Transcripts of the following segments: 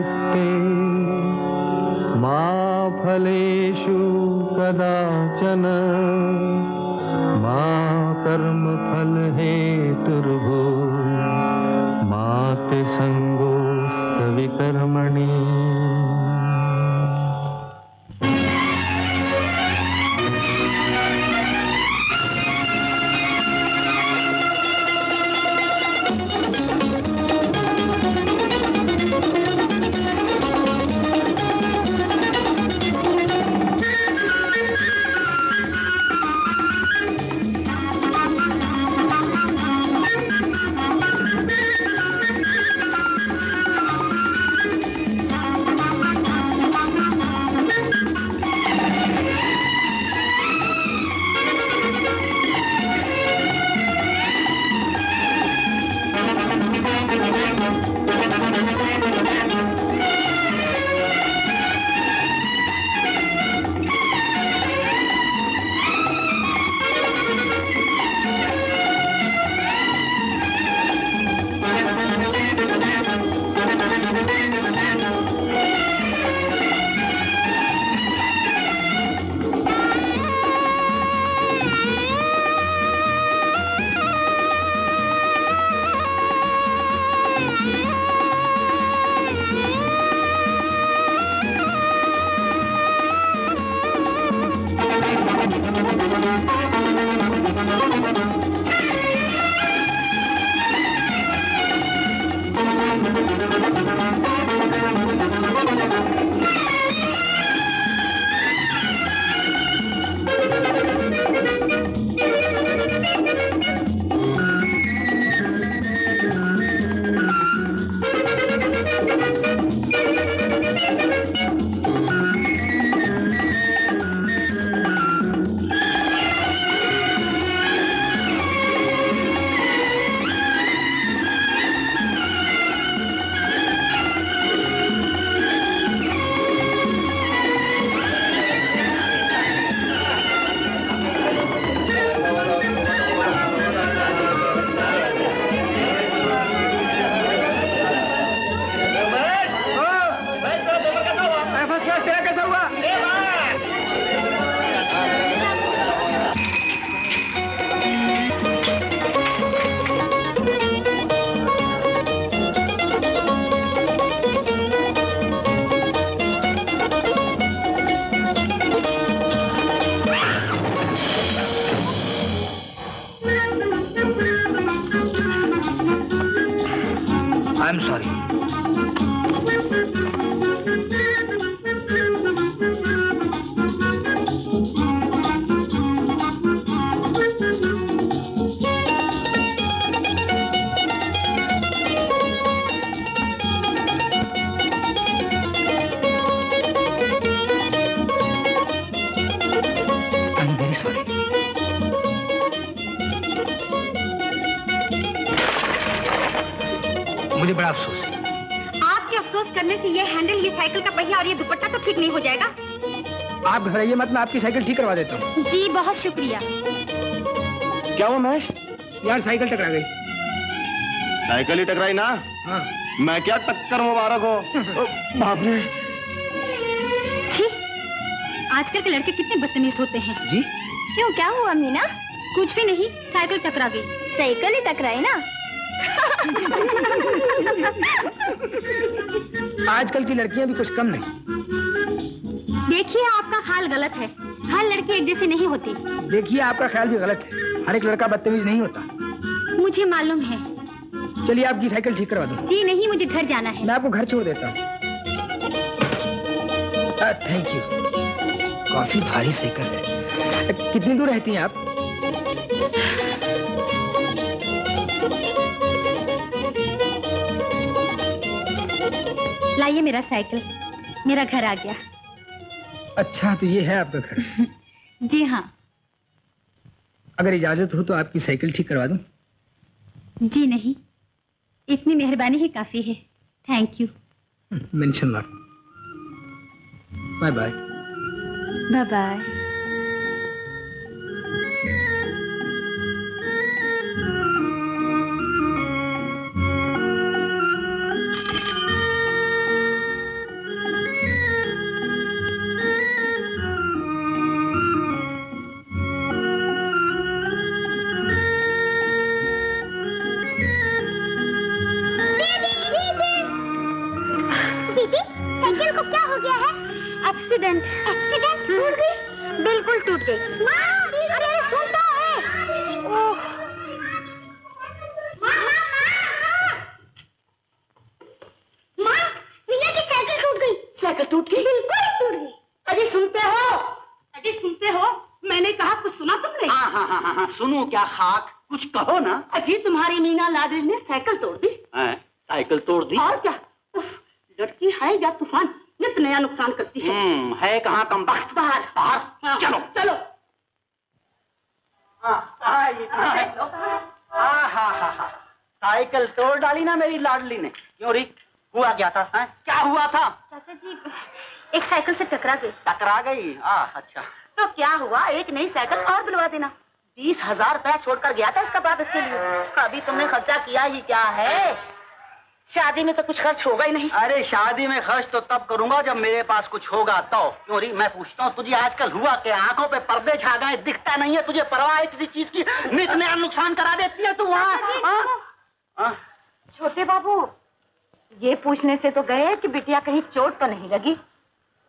नमस्ते। मा फलेषु कदाचन मा कर्मफल हेतुर्भू मा ते संगोऽस्तविकर्मणि। I'm sorry. I'm very sorry. मुझे बड़ा अफसोस है। आपके अफसोस करने से ये हैंडल, ये साइकिल का पहिया और ये दुपट्टा तो ठीक नहीं हो जाएगा। आप घबराइए मत, मैं आपकी साइकिल ठीक करवा देता हूँ। जी बहुत शुक्रिया। क्या हुआ महेश? यार साइकिल टकरा गई। साइकिल ही टकराई ना? हाँ। मैं क्या टक्कर मुबारक हो। बाप रे। छी, आजकल के लड़के कितने बदतमीज होते हैं। जी? क्यों, क्या हुआ मीना? कुछ भी नहीं, साइकिल टकरा गई। साइकिल ही टकराई ना? आजकल की लड़कियां भी कुछ कम नहीं। देखिए आपका ख्याल गलत है, हर लड़की एक जैसी नहीं होती। देखिए आपका ख्याल भी गलत है, हर एक लड़का बदतमीज नहीं होता। मुझे मालूम है। चलिए आपकी साइकिल ठीक करवा दूं। जी नहीं, मुझे घर जाना है। मैं आपको घर छोड़ देता हूँ। Thank you. काफी भारी साइकिल है। कितनी दूर रहती हैं आप? लाइए मेरा साइकिल, मेरा घर आ गया। अच्छा तो ये है आपका घर? जी हाँ। अगर इजाजत हो तो आपकी साइकिल ठीक करवा दूं? जी नहीं, इतनी मेहरबानी ही काफी है। Thank you. Mention not. Bye bye. Bye bye. दीदी, साइकिल को क्या हो गया है? एक्सीडेंट। एक्सीडेंट? टूट गई? बिल्कुल टूट गई। माँ, अरे सुन तो है। ओह, माँ, मीना की साइकिल टूट गई। साइकिल टूट गई? बिल्कुल टूट गई। अजी सुनते हो? अजी सुनते हो? मैंने कहा कुछ सुना तुमने? हाँ, सुनू क्या खाक, कुछ कहो ना। अजी तुम्हारी मीना लाडली ने साइकिल तोड़ दी। साइकिल तोड़ दी? और क्या, लड़की है या तूफान, नित नया नुकसान करती है। है कहाँ कमबख्त। बाहर। हाँ, चलो चलो। साइकिल तोड़ डाली ना मेरी लाडली ने। क्यों री, हुआ क्या था? क्या हुआ था? चाचा जी, एक साइकिल से टकरा गई। टकरा गई? अच्छा। तो क्या हुआ, एक नई साइकिल और दिलवा देना। 20,000 रुपया छोड़कर गया था इसका बाप इसके लिए। अभी तुमने खर्चा किया ही क्या है? शादी में तो कुछ खर्च होगा ही नहीं। अरे शादी में खर्च तो तब करूंगा जब मेरे पास कुछ होगा तो। क्यों री, मैं पूछता हूँ तुझे आजकल हुआ के आंखों पे पर्दे छा गए, दिखता नहीं है तुझे, परवाह है किसी चीज की? नित नया नुकसान करा देती है तू वहाँ। छोटे बाबू, ये पूछने से तो गए कि बिटिया कहीं चोट तो नहीं लगी,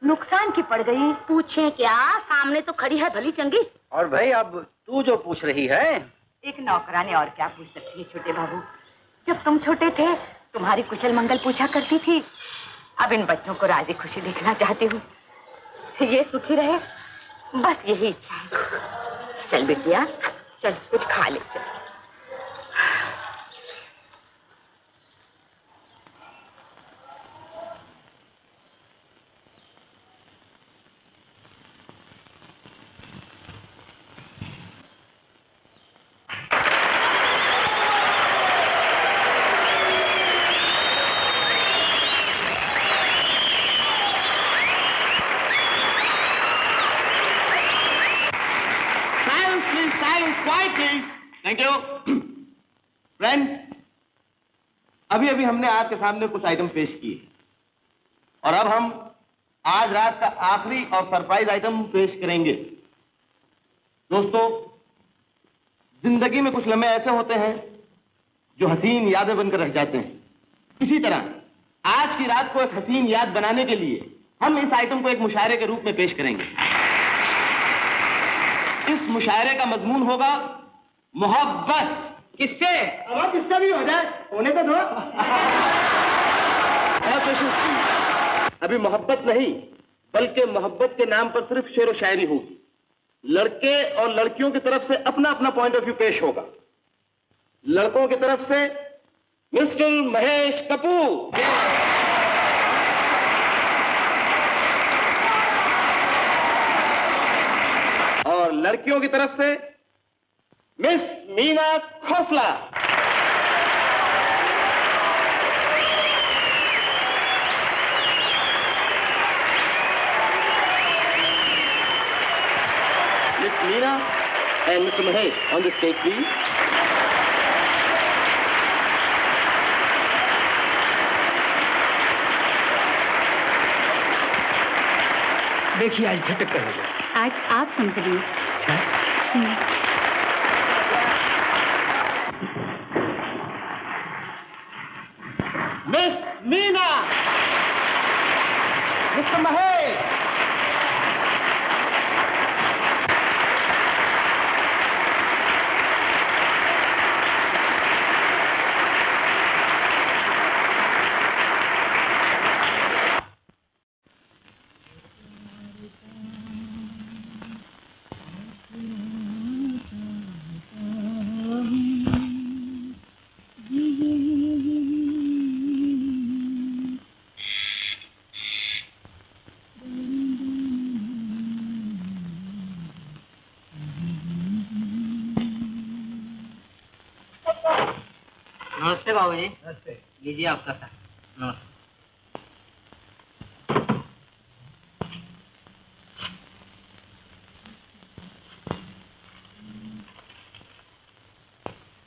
नुकसान की पड़ गई। पूछे क्या, सामने तो खड़ी है भली चंगी। और भाई अब तू जो पूछ रही है। एक नौकरानी और क्या पूछ सकती है छोटे बाबू। जब तुम छोटे थे तुम्हारी कुशल मंगल पूछा करती थी। अब इन बच्चों को राजी खुशी देखना चाहती हूँ, ये सुखी रहे, बस यही इच्छा है। चल बिटिया चल, कुछ खा ले चल। Thank you friend. अभी अभी हमने आपके सामने कुछ आइटम पेश किए और अब हम आज रात का आखिरी और सरप्राइज आइटम पेश करेंगे। दोस्तों, जिंदगी में कुछ लम्हे ऐसे होते हैं जो हसीन यादें बनकर रह जाते हैं। इसी तरह आज की रात को एक हसीन याद बनाने के लिए हम इस आइटम को एक मुशायरे के रूप में पेश करेंगे। इस मुशायरे का मजमून होगा मोहब्बत। किससे? अब किससे भी हो जाए, होने तो दो। अभी मोहब्बत नहीं बल्कि मोहब्बत के नाम पर सिर्फ शेर व शायरी होगी। लड़के और लड़कियों की तरफ से अपना अपना पॉइंट ऑफ व्यू पेश होगा। लड़कों की तरफ से मिस्टर महेश कपूर, और लड़कियों की तरफ से miss Meena Khosla. Miss Meena and Mr. Mahesh on the stage, please. देखिए आज फिर टक्कर हो गई। आज आप सुन करिए। अच्छा, Miss Meena, Mr. Mahesh. नमस्ते बाबूजी। नमस्ते। लीजिए आपका सर। नमस्ते।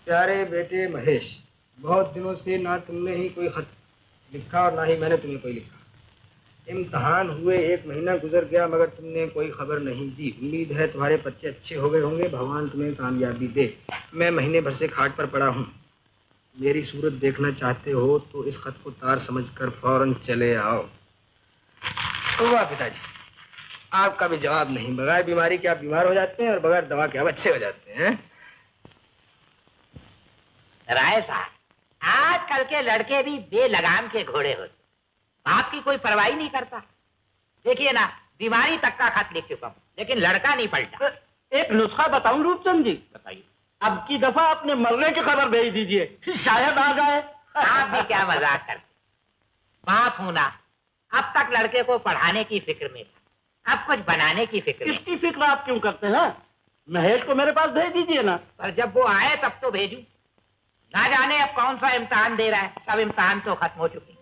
प्यारे बेटे महेश, बहुत दिनों से ना तुमने ही कोई खत लिखा और ना ही मैंने तुम्हें कोई लिखा। इम्तहान हुए 1 महीना गुजर गया मगर तुमने कोई खबर नहीं दी। उम्मीद है तुम्हारे बच्चे अच्छे हो गए होंगे, भगवान तुम्हें कामयाबी दे। मैं महीने भर से खाट पर पड़ा हूँ। मेरी सूरत देखना चाहते हो तो इस खत को तार समझकर फौरन चले आओ। वाह पिताजी, आपका भी जवाब नहीं। बगैर बीमारी के आप बीमार हो जाते हैं और बगैर दवा के आप अच्छे हो जाते हैं। राय साहब, आजकल के लड़के भी बेलगाम के घोड़े होते, बाप की कोई परवाह नहीं करता। देखिए ना, बीमारी तक का खत लिख चुका हूं, लेकिन लड़का नहीं पलटा। एक नुस्खा बताऊं रूपचंद जी? बताइए। अब की दफा अपने मरने की खबर भेज दीजिए, शायद आ जाए। आप भी क्या मजाक करते। बाप हूं ना, अब तक लड़के को पढ़ाने की फिक्र में था, अब कुछ बनाने की फिक्र में। इसकी फिक्र आप क्यों करते हैं? महेश को मेरे पास भेज दीजिए ना। पर जब वो आए तब तो भेजूं। ना जाने अब कौन सा इम्तिहान दे रहा है, सब इम्तिहान तो खत्म हो चुके।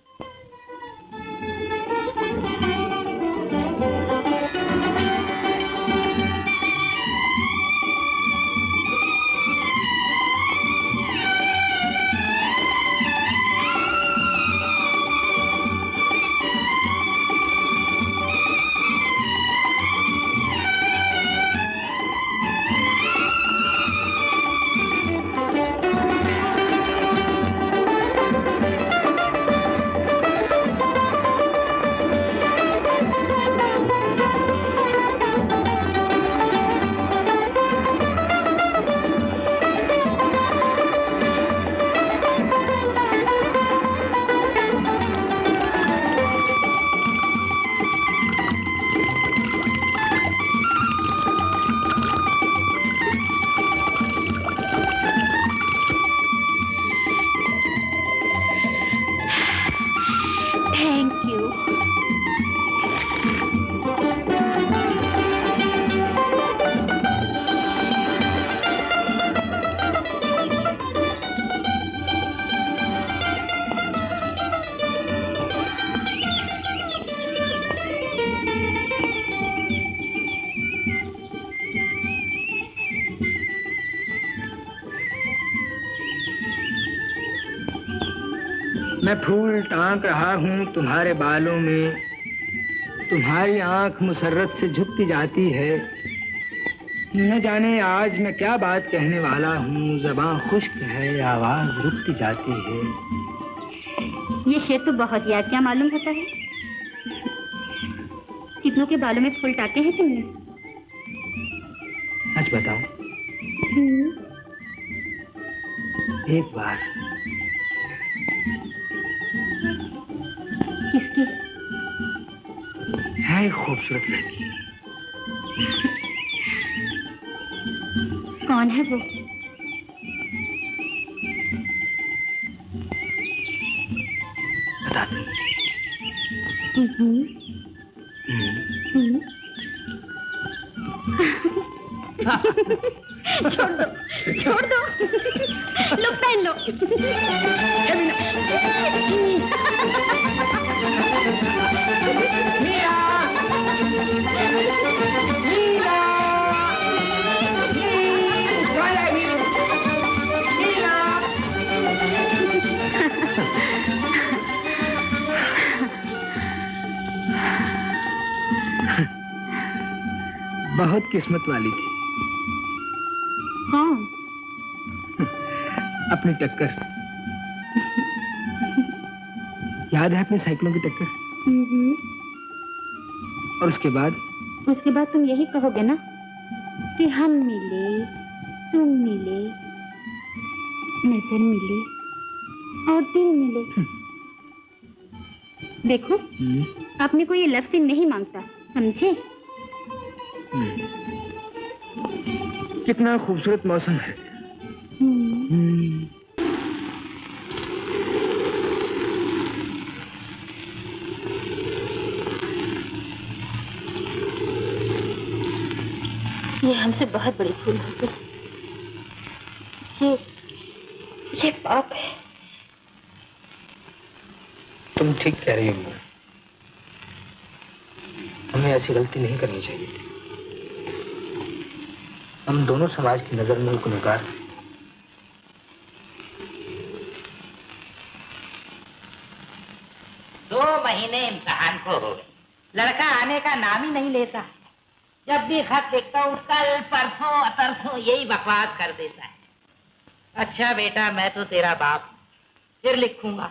मैं फूल टांक रहा हूँ तुम्हारे बालों में, तुम्हारी आंख मुसर्रत से झुकती जाती है। न जाने आज मैं क्या बात कहने वाला हूँ, ज़बान खुश्क है, आवाज रुकती जाती है। ये शेर तो बहुत याद क्या मालूम होता है। कितनों के बालों में फूल टाके हैं तुमने? सच बताओ, एक बार। किसकी? है एक खूबसूरत लड़की। कौन है वो? बता दो। छोड़ दो, छोड़ दो। लो पहन लो। बहुत किस्मत वाली थी। कौन? अपनी टक्कर। याद है अपनी साइकिलों की टक्कर? और उसके बाद? उसके बाद तुम यही कहोगे ना कि हम मिले, तुम मिले, नजर मिली और दिल मिले। देखो, अपने को ये लफ्ज़ नहीं मांगता, समझे? कितना खूबसूरत मौसम है। ये हमसे बहुत बड़ी भूल हो गई। ये पाप है। तुम ठीक कह रही हो। हमें ऐसी गलती नहीं करनी चाहिए थी। हम दोनों समाज की नजर में गुनहगार हैं। 2 महीने इम्तिहान को हो गए, लड़का आने का नाम ही नहीं लेता। जब भी खत लिखता हूँ कल परसों अतरसों यही बकवास कर देता है। अच्छा बेटा, मैं तो तेरा बाप हूँ, फिर लिखूंगा।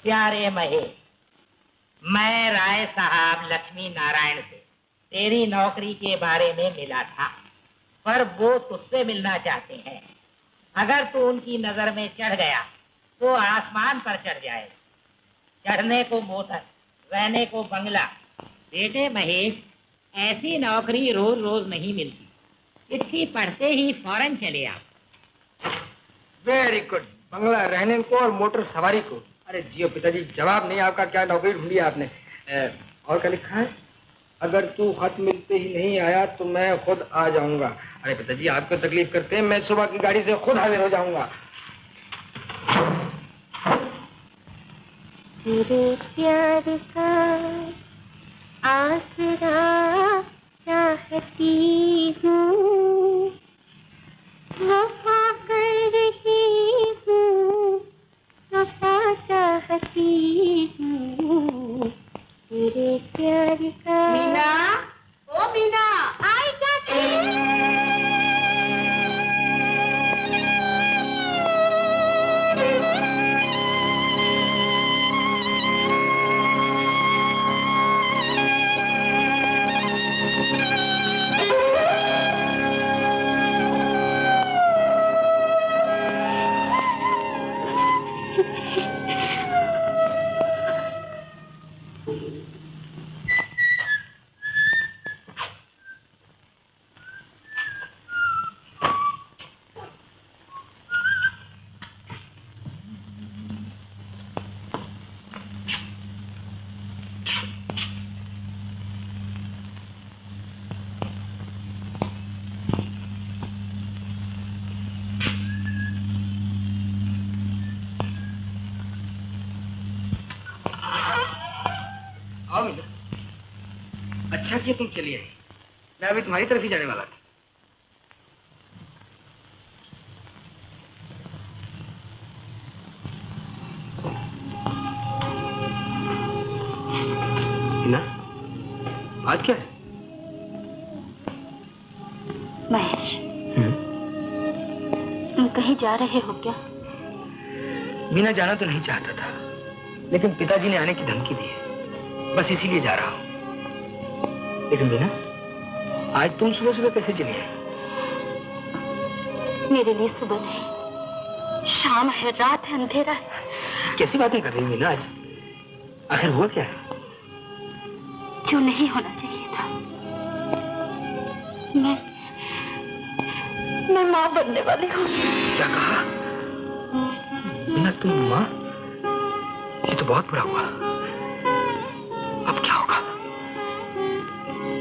प्यारे महेश, मैं राय साहब लक्ष्मी नारायण से तेरी नौकरी के बारे में मिला था, पर वो तुझसे मिलना चाहते हैं। अगर तू उनकी नजर में चढ़ गया तो आसमान पर चढ़ जाए। चढ़ने को मोटर, रहने को बंगला। बेटे महेश, ऐसी नौकरी रोज रोज नहीं मिलती। चिट्ठी पढ़ते ही फौरन चले आओ। Very good. बंगला रहने को और मोटर सवारी को। अरे जियो पिताजी, जवाब नहीं आपका। क्या नौकरी ढूंढी आपने? और क्या लिखा है? अगर तू खत मिलते ही नहीं आया तो मैं खुद आ जाऊंगा। अरे पिताजी, आपको तकलीफ करते हैं, मैं सुबह की गाड़ी से खुद हाजिर हो जाऊंगा। तेरे प्यार का आसरा चाहती हूँ, वफा कर रही हूँ, वफा चाहती हूँ, तेरे प्यार का। मीना, ओ मीना, आई जाती। आओ मीना, अच्छा किया तुम चली आई। मैं अभी तुम्हारी तरफ ही जाने वाला था। मीना, बात क्या है? महेश, तुम कहीं जा रहे हो क्या? मीना, जाना तो नहीं चाहता था, लेकिन पिताजी ने आने की धमकी दी है, बस इसीलिए जा रहा हूं। लेकिन मीना, आज तुम सुबह सुबह कैसे चली आई? मेरे लिए सुबह नहीं, शाम है, रात है, अंधेरा है। कैसी बातें कर रही मीना? आज आखिर हुआ क्या है? क्यों नहीं होना चाहिए था? मैं माँ बनने वाली हूँ। क्या कहा? मीना, तुम माँ? ये तो बहुत बुरा हुआ। अब क्या होगा?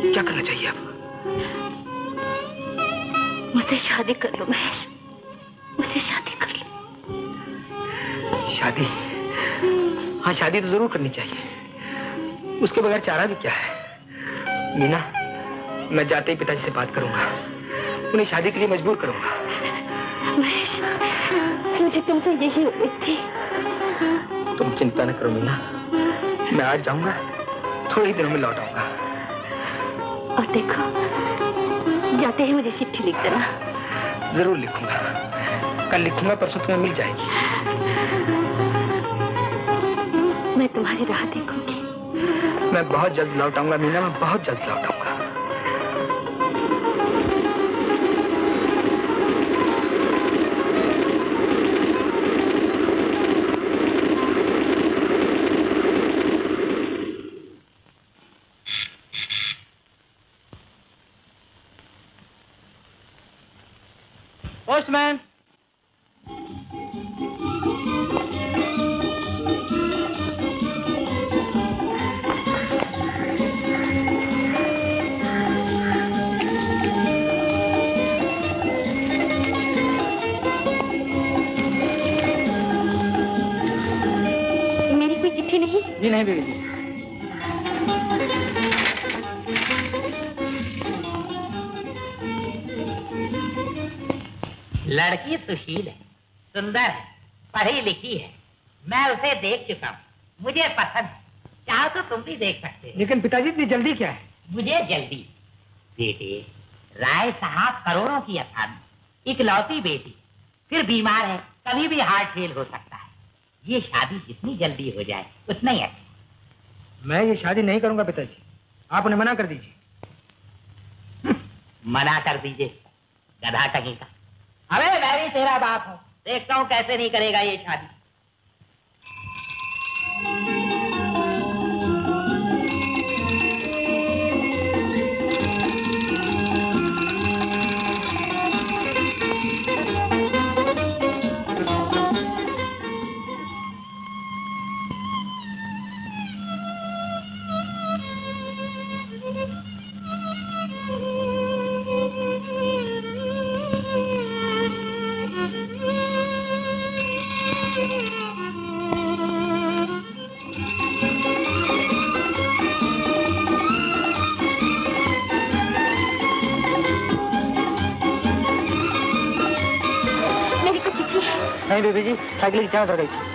क्या करना चाहिए अब? मुझसे शादी कर लो महेश, मुझसे शादी कर लो। शादी? हाँ, शादी तो जरूर करनी चाहिए। उसके बगैर चारा भी क्या है? मीना, मैं जाते ही पिताजी से बात करूंगा, उन्हें शादी के लिए मजबूर करूंगा। महेश, मुझे तुमसे यही उम्मीद थी। तुम चिंता न करो मीना, मैं आज जाऊंगा, थोड़े ही दिनों में लौट आऊंगा। और देखो, जाते ही मुझे चिट्ठी लिख देना। जरूर लिखूंगा, कल लिखूंगा, परसों तुम्हें मिल जाएगी। मैं तुम्हारी राह देखूंगी। मैं बहुत जल्द लौट आऊंगा मीना, मैं बहुत जल्द लौट आऊंगा। पोस्टमैन, मेरी कोई चिट्ठी नहीं? जी नहीं बीवी जी। लड़की सुशील है, सुंदर है, पढ़ी लिखी है। मैं उसे देख चुका हूँ, मुझे पसंद है। चाहो तो तुम भी देख सकते हो। लेकिन पिताजी, इतनी जल्दी क्या है? मुझे जल्दी। बेटे, राय साहब करोड़ों की आसामी, इकलौती बेटी, फिर बीमार है, कभी भी हार्ट फेल हो सकता है। ये शादी जितनी जल्दी हो जाए उतना ही अच्छा। मैं ये शादी नहीं करूंगा पिताजी, आप उन्हें मना कर दीजिए। मना कर दीजिए, गधा कहीं का। अबे मैं भी तेरा बाप हूं, देखता हूं कैसे नहीं करेगा ये शादी। नहीं बेबी जी, साइकिल की चाबी उतर गई।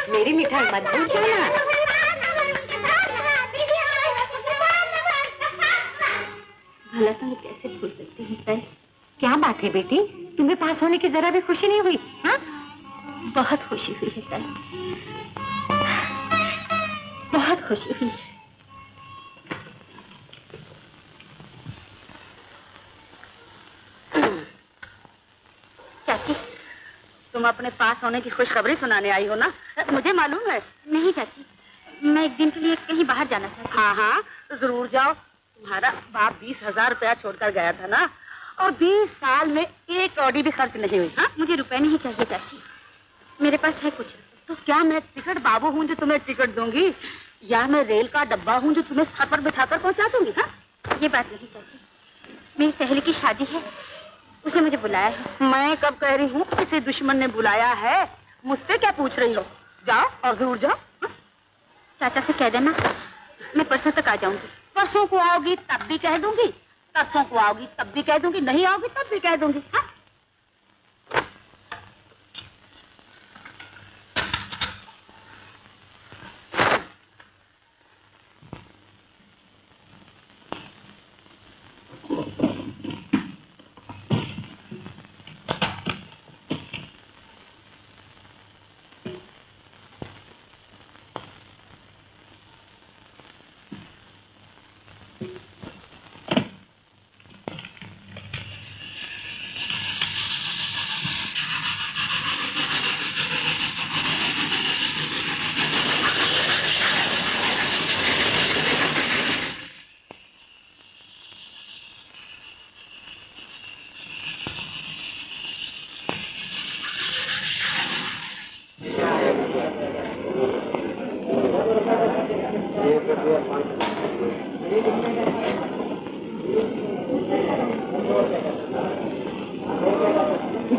मेरी मिठाई मत भूल जाना। भला तुम कैसे भूल सकती हैं? क्या बात है बेटी, तुम्हें पास होने की जरा भी खुशी नहीं हुई? हाँ, बहुत खुशी हुई है तन, बहुत खुशी हुई है। चाची, तुम अपने पास होने की खुशखबरी सुनाने आई हो ना? मुझे मालूम है। नहीं चाची, मैं एक दिन के लिए कहीं बाहर जाना चाहती हूँ। हाँ हाँ, जरूर जाओ। तुम्हारा बाप 20,000 रुपया छोड़कर गया था ना, और 20 साल में एक कौड़ी भी खर्च नहीं हुई। हाँ, मुझे रुपए नहीं चाहिए चाची, मेरे पास है कुछ। तो क्या मैं टिकट बाबू हूँ जो तुम्हें टिकट दूंगी, या मैं रेल का डब्बा हूँ जो तुम्हें सर पर बिठाकर पहुँचा दूंगी? हाँ, ये बात नहीं चाची, मेरी सहेली की शादी है, उसने मुझे बुलाया है। मैं कब कह रही हूँ किसी दुश्मन ने बुलाया है? मुझसे क्या पूछ रही हो? जाओ और जरूर जाओ। हाँ? चाचा से कह देना मैं परसों तक आ जाऊंगी। परसों को आओगी तब भी कह दूंगी, परसों को आओगी तब भी कह दूंगी, नहीं आओगी तब भी कह दूंगी। हाँ?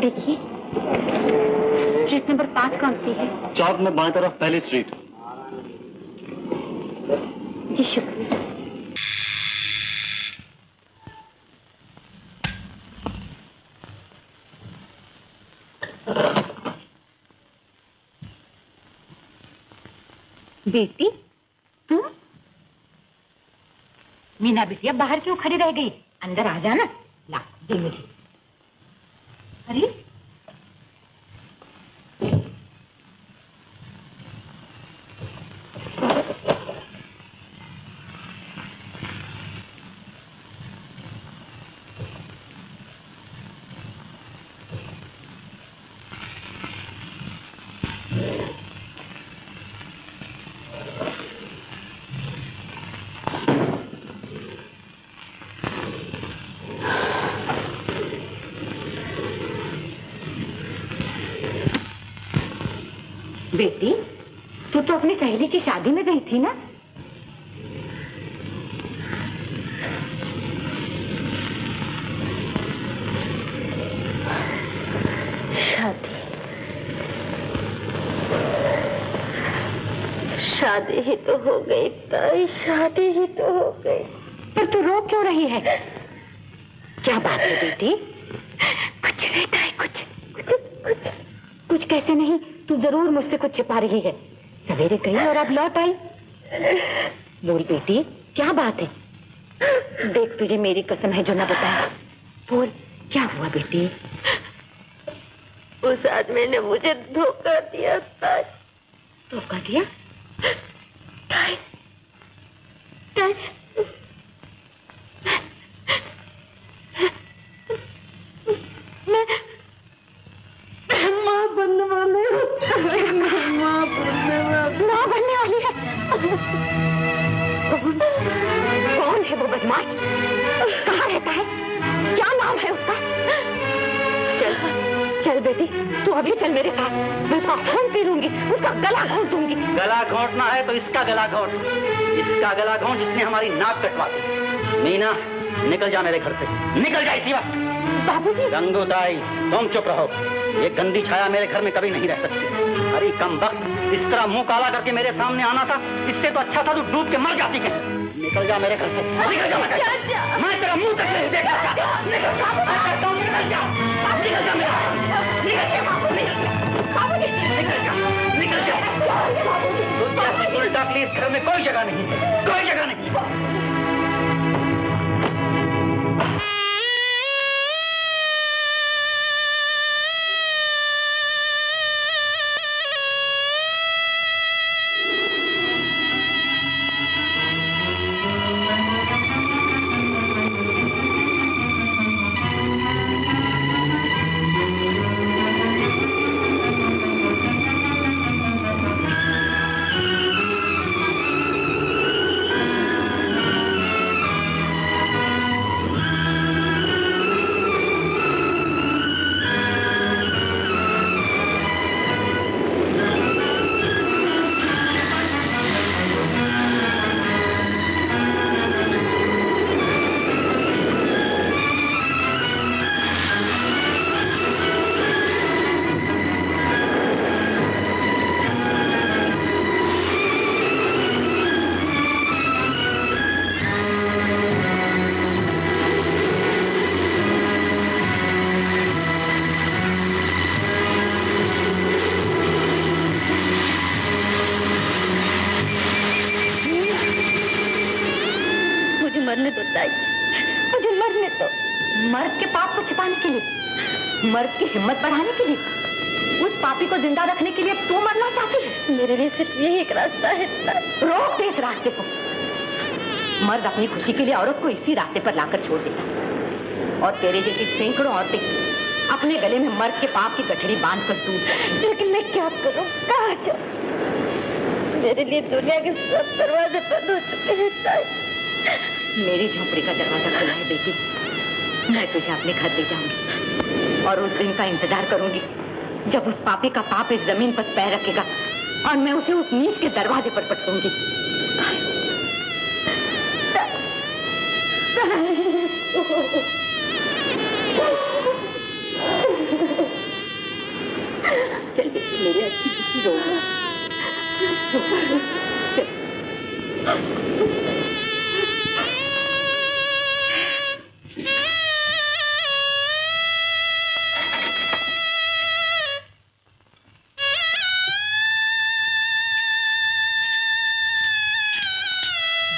देखिए, स्ट्रीट नंबर 5 कौन सी है? चौक में बाएं तरफ पहली स्ट्रीट। जी शुक्रिया। बेटी, तुम? मीना बिटिया बाहर क्यों खड़ी रह गई? अंदर आ जाना। ला, दे मुझे। अरे बेटी, तू तो अपनी सहेली की शादी में गई थी ना? शादी ही तो हो गई ताई, शादी ही तो हो गई। पर तू रो क्यों रही है? क्या बात है बेटी? कुछ नहीं ताई, कुछ कैसे नहीं? तू जरूर मुझसे कुछ छिपा रही है। सवेरे गई और अब लौट आई। बोल बेटी, क्या बात है? देख, तुझे मेरी कसम है जो न बताया। बोल, क्या हुआ बेटी? उस आदमी ने मुझे धोखा दिया ताई। धोखा दिया? ताई, ताई, मैं माँ बनने वाली हूँ। माँ बनने वाली है। कौन है वो बदमाश? कहाँ रहता है? क्या नाम है उसका? चल बेटी, तू अभी चल मेरे साथ। मैं उसका खून पी लूंगी, उसका गला घोंट दूंगी। गला घोंटना है तो इसका गला घोंट, इसका गला घोंट जिसने हमारी नाक कटवा दी। मीना, निकल जा मेरे घर से, निकल जा इसी वक्त। बाबूजी। गंगूताई, तुम चुप रहो। ये गंदी छाया मेरे घर में कभी नहीं रह सकती। अरे कम वक्त, इस तरह मुंह काला करके मेरे सामने आना था। इससे तो अच्छा था तू डूब के मर जाती। कहीं निकल जा मेरे घर से, निकल जा। मैं तेरा मुंह तक नहीं देख सकता। निकल जा, निकल जा, निकल जा मेरा, निकल जा। तो जैसी उल्टा प्लीज घर में कोई जगह नहीं, कोई जगह नहीं। मर्द की हिम्मत बढ़ाने के लिए, उस पापी को जिंदा रखने के लिए तू मरना चाहती है? मेरे लिए सिर्फ यही एक रास्ता है। रोक दे इस रास्ते को। मर्द अपनी खुशी के लिए औरत को इसी रास्ते पर लाकर छोड़ देता है, और तेरे जैसी सैकड़ों औरतें अपने गले में मर्द के पाप की गठरी बांध कर दूर। लेकिन मैं क्या करूं, कहाँ जाऊं? मेरे लिए दुनिया के सब दरवाजे बंद हो चुके हैं ताई। मेरी झोपड़ी का दरवाजा खुला है बेटी। मैं तुझे अपने घर ले जाऊंगी और उस दिन का इंतजार करूंगी जब उस पापी का पाप इस जमीन पर पैर रखेगा और मैं उसे उस नीच के दरवाजे पर पटकूंगी। चल बेटी, मेरी अच्छी बेटी रो चल।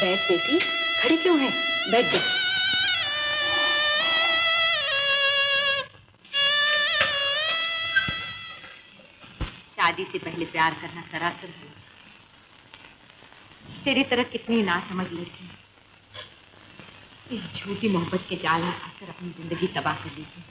बैठ बेटी, खड़ी क्यों है? बैठ जा। शादी से पहले प्यार करना सरासर है। तेरी तरह कितनी नासमझ लड़की इस झूठी मोहब्बत के जाल में फंसकर अपनी जिंदगी तबाह कर लेती।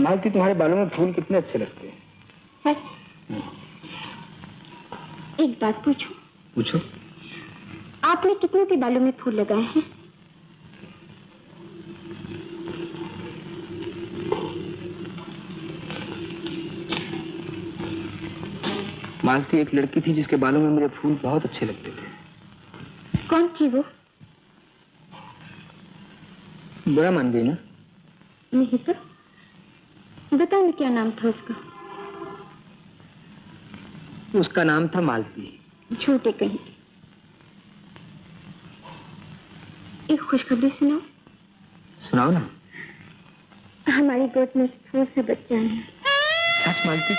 मालती, तुम्हारे बालों में फूल कितने अच्छे लगते हैं। सच? एक बात पूछूं? पूछो। आपने कितनों के बालों में फूल लगाए हैं? मालती, एक लड़की थी जिसके बालों में मुझे फूल बहुत अच्छे लगते थे। कौन थी वो? बुरा मान गई ना? नहीं तो बताओ ना, क्या नाम था उसका? उसका नाम था मालती। झूठे कहीं। एक खुशखबरी सुनाओ। सुनाओ ना। हमारी गोद में फूल से बच्चा है। सच मालती?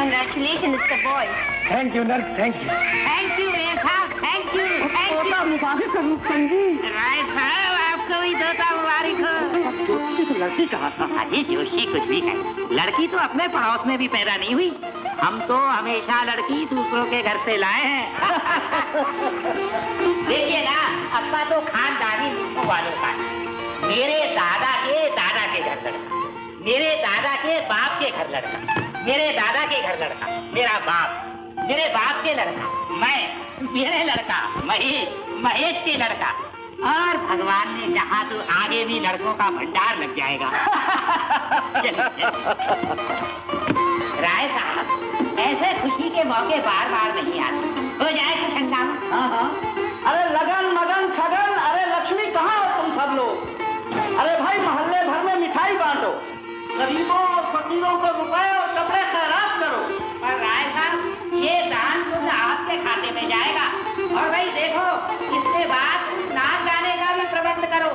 Congratulations, it's a boy. Thank you nurse, thank you. Thank you साहब, थैंक यू, थैंक यू। राय साहब, आपको भी दोता मुबारक हो। जोशी तो लड़की कहा था। अरे जोशी कुछ भी है, लड़की तो अपने पड़ोस में भी पैदा नहीं हुई। हम तो हमेशा लड़की दूसरों के घर से लाए हैं। देखिए ना, अब्बा तो खानदानी लूटों वालों का है। मेरे दादा के घर लड़का, मेरे दादा के बाप के घर लड़का, मेरे दादा के घर लड़का, मेरा बाप, मेरे बाप के लड़का, मैं, मेरे लड़का, महेश के लड़का, और भगवान ने चाहा तो आगे भी लड़कों का भंडार लग जाएगा। राय साहब, ऐसे खुशी के मौके बार बार नहीं आते। हो जाए कुछ हंगामा। हाँ। अरे लगन मगन छगन, अरे लक्ष्मी कहाँ हो तुम सब लोग? अरे भाई, मोहल्ले भर में मिठाई बांटो, गरीबों और फकीरों को रुपए और कपड़े खैरात करो। और राय साहब, ये दान खुद आपके खाते में जाएगा। और भाई देखो, इसके बाद नाच गाने का भी प्रबंध करो।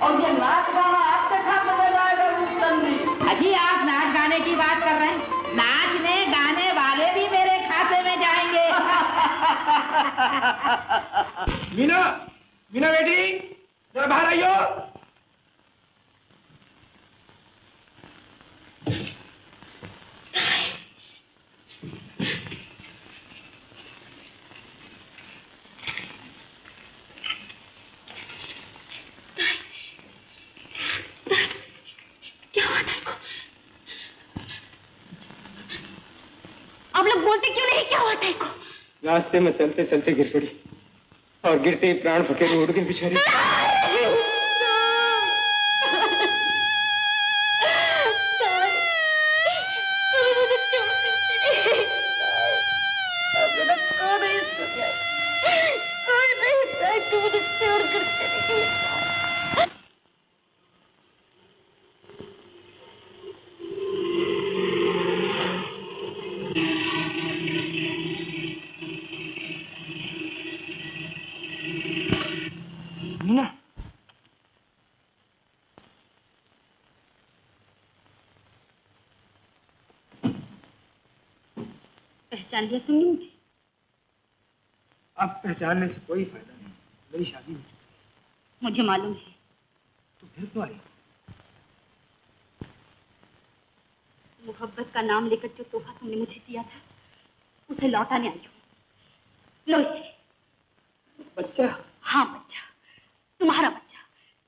और ये नाच गाना आपके खाते में जाएगा रुस्तम जी? अजी, आप नाच गाने की बात कर रहे हैं, नाचने गाने वाले भी मेरे खाते में जाएंगे। मीना, मीना बेटी, जरा बाहर आइयो। क्या हुआ तेरे को? आप लोग बोलते क्यों नहीं? क्या हुआ तेरे को? रास्ते में चलते चलते गिर पड़ी और गिरते ही प्राण फकेर उड़ गए बेचारी। पहचान लिया तुमने मुझे? अब पहचानने से कोई फायदा नहीं, मेरी शादी हो चुकी। मुझे मालूम है। तो फिर क्यों आई? मोहब्बत का नाम लेकर जो तोहफा तुमने मुझे दिया था, उसे लौटाने आई हूँ। लो इसे। बच्चा? हाँ, बच्चा, तुम्हारा बच्चा,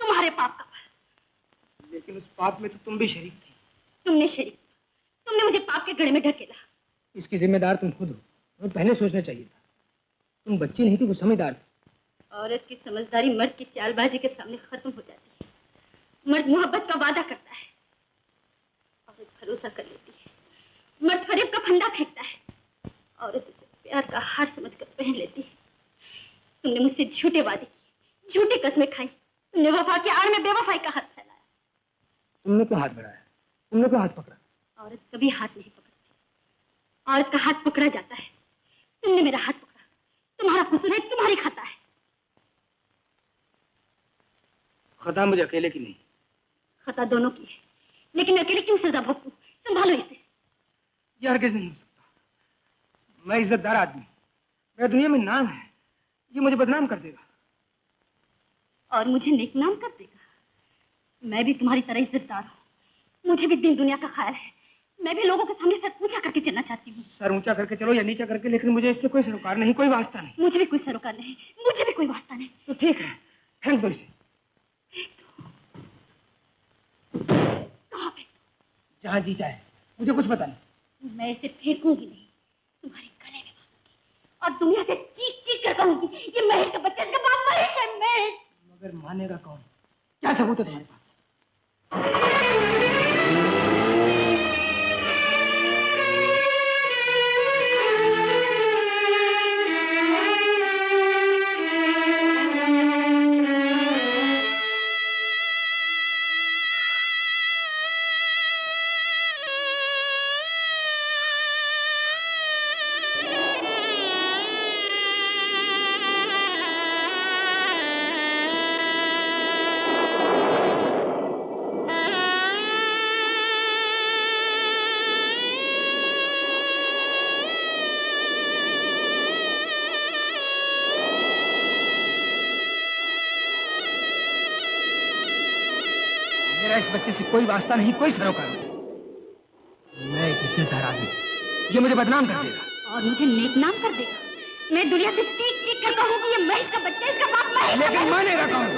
तुम्हारे पाप का फल। लेकिन उस पाप में तो तुम भी शरीक थी। तुमने शरीक, तुमने मुझे पाप के गड्ढे में ढकेला। इसकी जिम्मेदार तुम खुद हो, तुम्हें पहले सोचना चाहिए था। तुम बच्ची नहीं थी, वो समझदार थी। औरत की समझदारी मर्द की चालबाजी के सामने खत्म हो जाती है। मर्द मोहब्बत का वादा करता है, औरत भरोसा कर लेती है। मर्द फरेब का फंदा फेंकता है, औरत उसे प्यार का हार समझकर पहन लेती है। तुमने मुझसे झूठे वादे किए, झूठी कस्में खाई, तुमने वफा की आड़ में बेवफाई का हाथ फैलाया। तुमने क्यों हाथ बढ़ाया? तुमने क्यों हाथ पकड़ा? औरत कभी हाथ नहीं पकड़ती, औरत का हाथ पकड़ा जाता है। तुमने मेरा हाथ पकड़ा, तुम्हारा कसूर है, तुम्हारी खता है। खता मुझे अकेले की नहीं, खता दोनों की है, लेकिन अकेले क्यों सजा भोगूं? संभालो इसे। ये हरगिज नहीं हो सकता। मैं इज्जतदार आदमी, मेरा दुनिया में नाम है, ये मुझे बदनाम कर देगा। और मुझे नेकनाम कर देगा। मैं भी तुम्हारी तरह इज्जतदार हूँ, मुझे भी दिन दुनिया का ख्याल है। मैं भी लोगों के सामने सर ऊंचा करके चलना चाहती हूँ। सर ऊंचा करके चलो या नीचा करके, लेकिन मुझे इससे कोई सरोकार नहीं, कोई वास्ता नहीं। मुझे भी कोई सरोकार नहीं, मुझे भी कोई वास्ता नहीं। तो ठीक है, फेंक दो इसे। कहाँ फेंक दो? जहाँ जी चाहे, मुझे कुछ पता नहीं। मैं इसे फेंकूंगी नहीं, तुम्हारे गले में बांधूंगी और दुनिया से चीख चीख कर कहूंगी, ये महेश का बच्चा, इसका बाप महेश है। महेश। मगर मानेगा कौन? क्या सबूत है तुम्हारे पास? इस बच्चे से कोई वास्ता नहीं, कोई सरोकार नहीं। मैं एक इज्जतदार आदमी, ये मुझे बदनाम कर देगा और मुझे नेकनाम कर देगा। मैं दुनिया से चीख चीख कर कहूंगी, ये महेश का बच्चा, इसका बाप महेश है। लेकिन मानेगा कौन?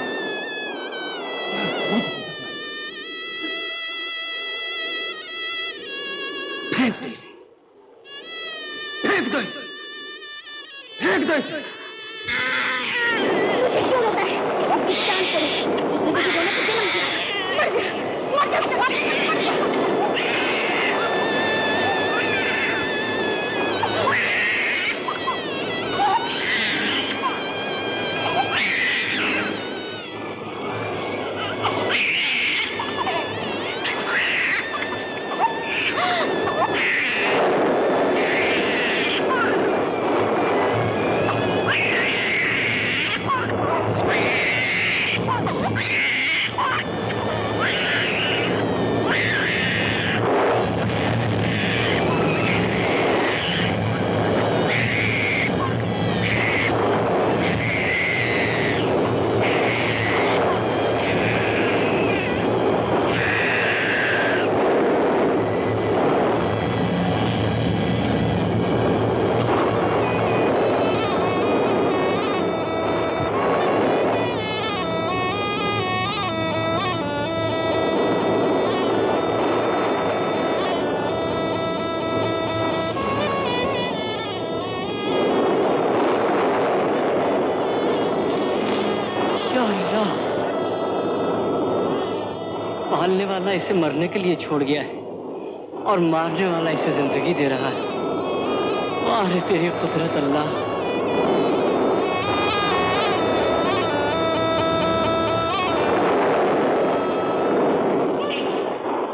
फेंक दो इसे, फेंक दो इसे, फेंक दो इसे। मुझे क्यों होता है? इस चांद पर इसने मुझे दोनों को जन्म दिया, मर गया, मर गया, उसके बाद मर गया। पालने वाला इसे मरने के लिए छोड़ गया है और मारने वाला इसे जिंदगी दे रहा है। अरे तेरी कुदरत अल्लाह।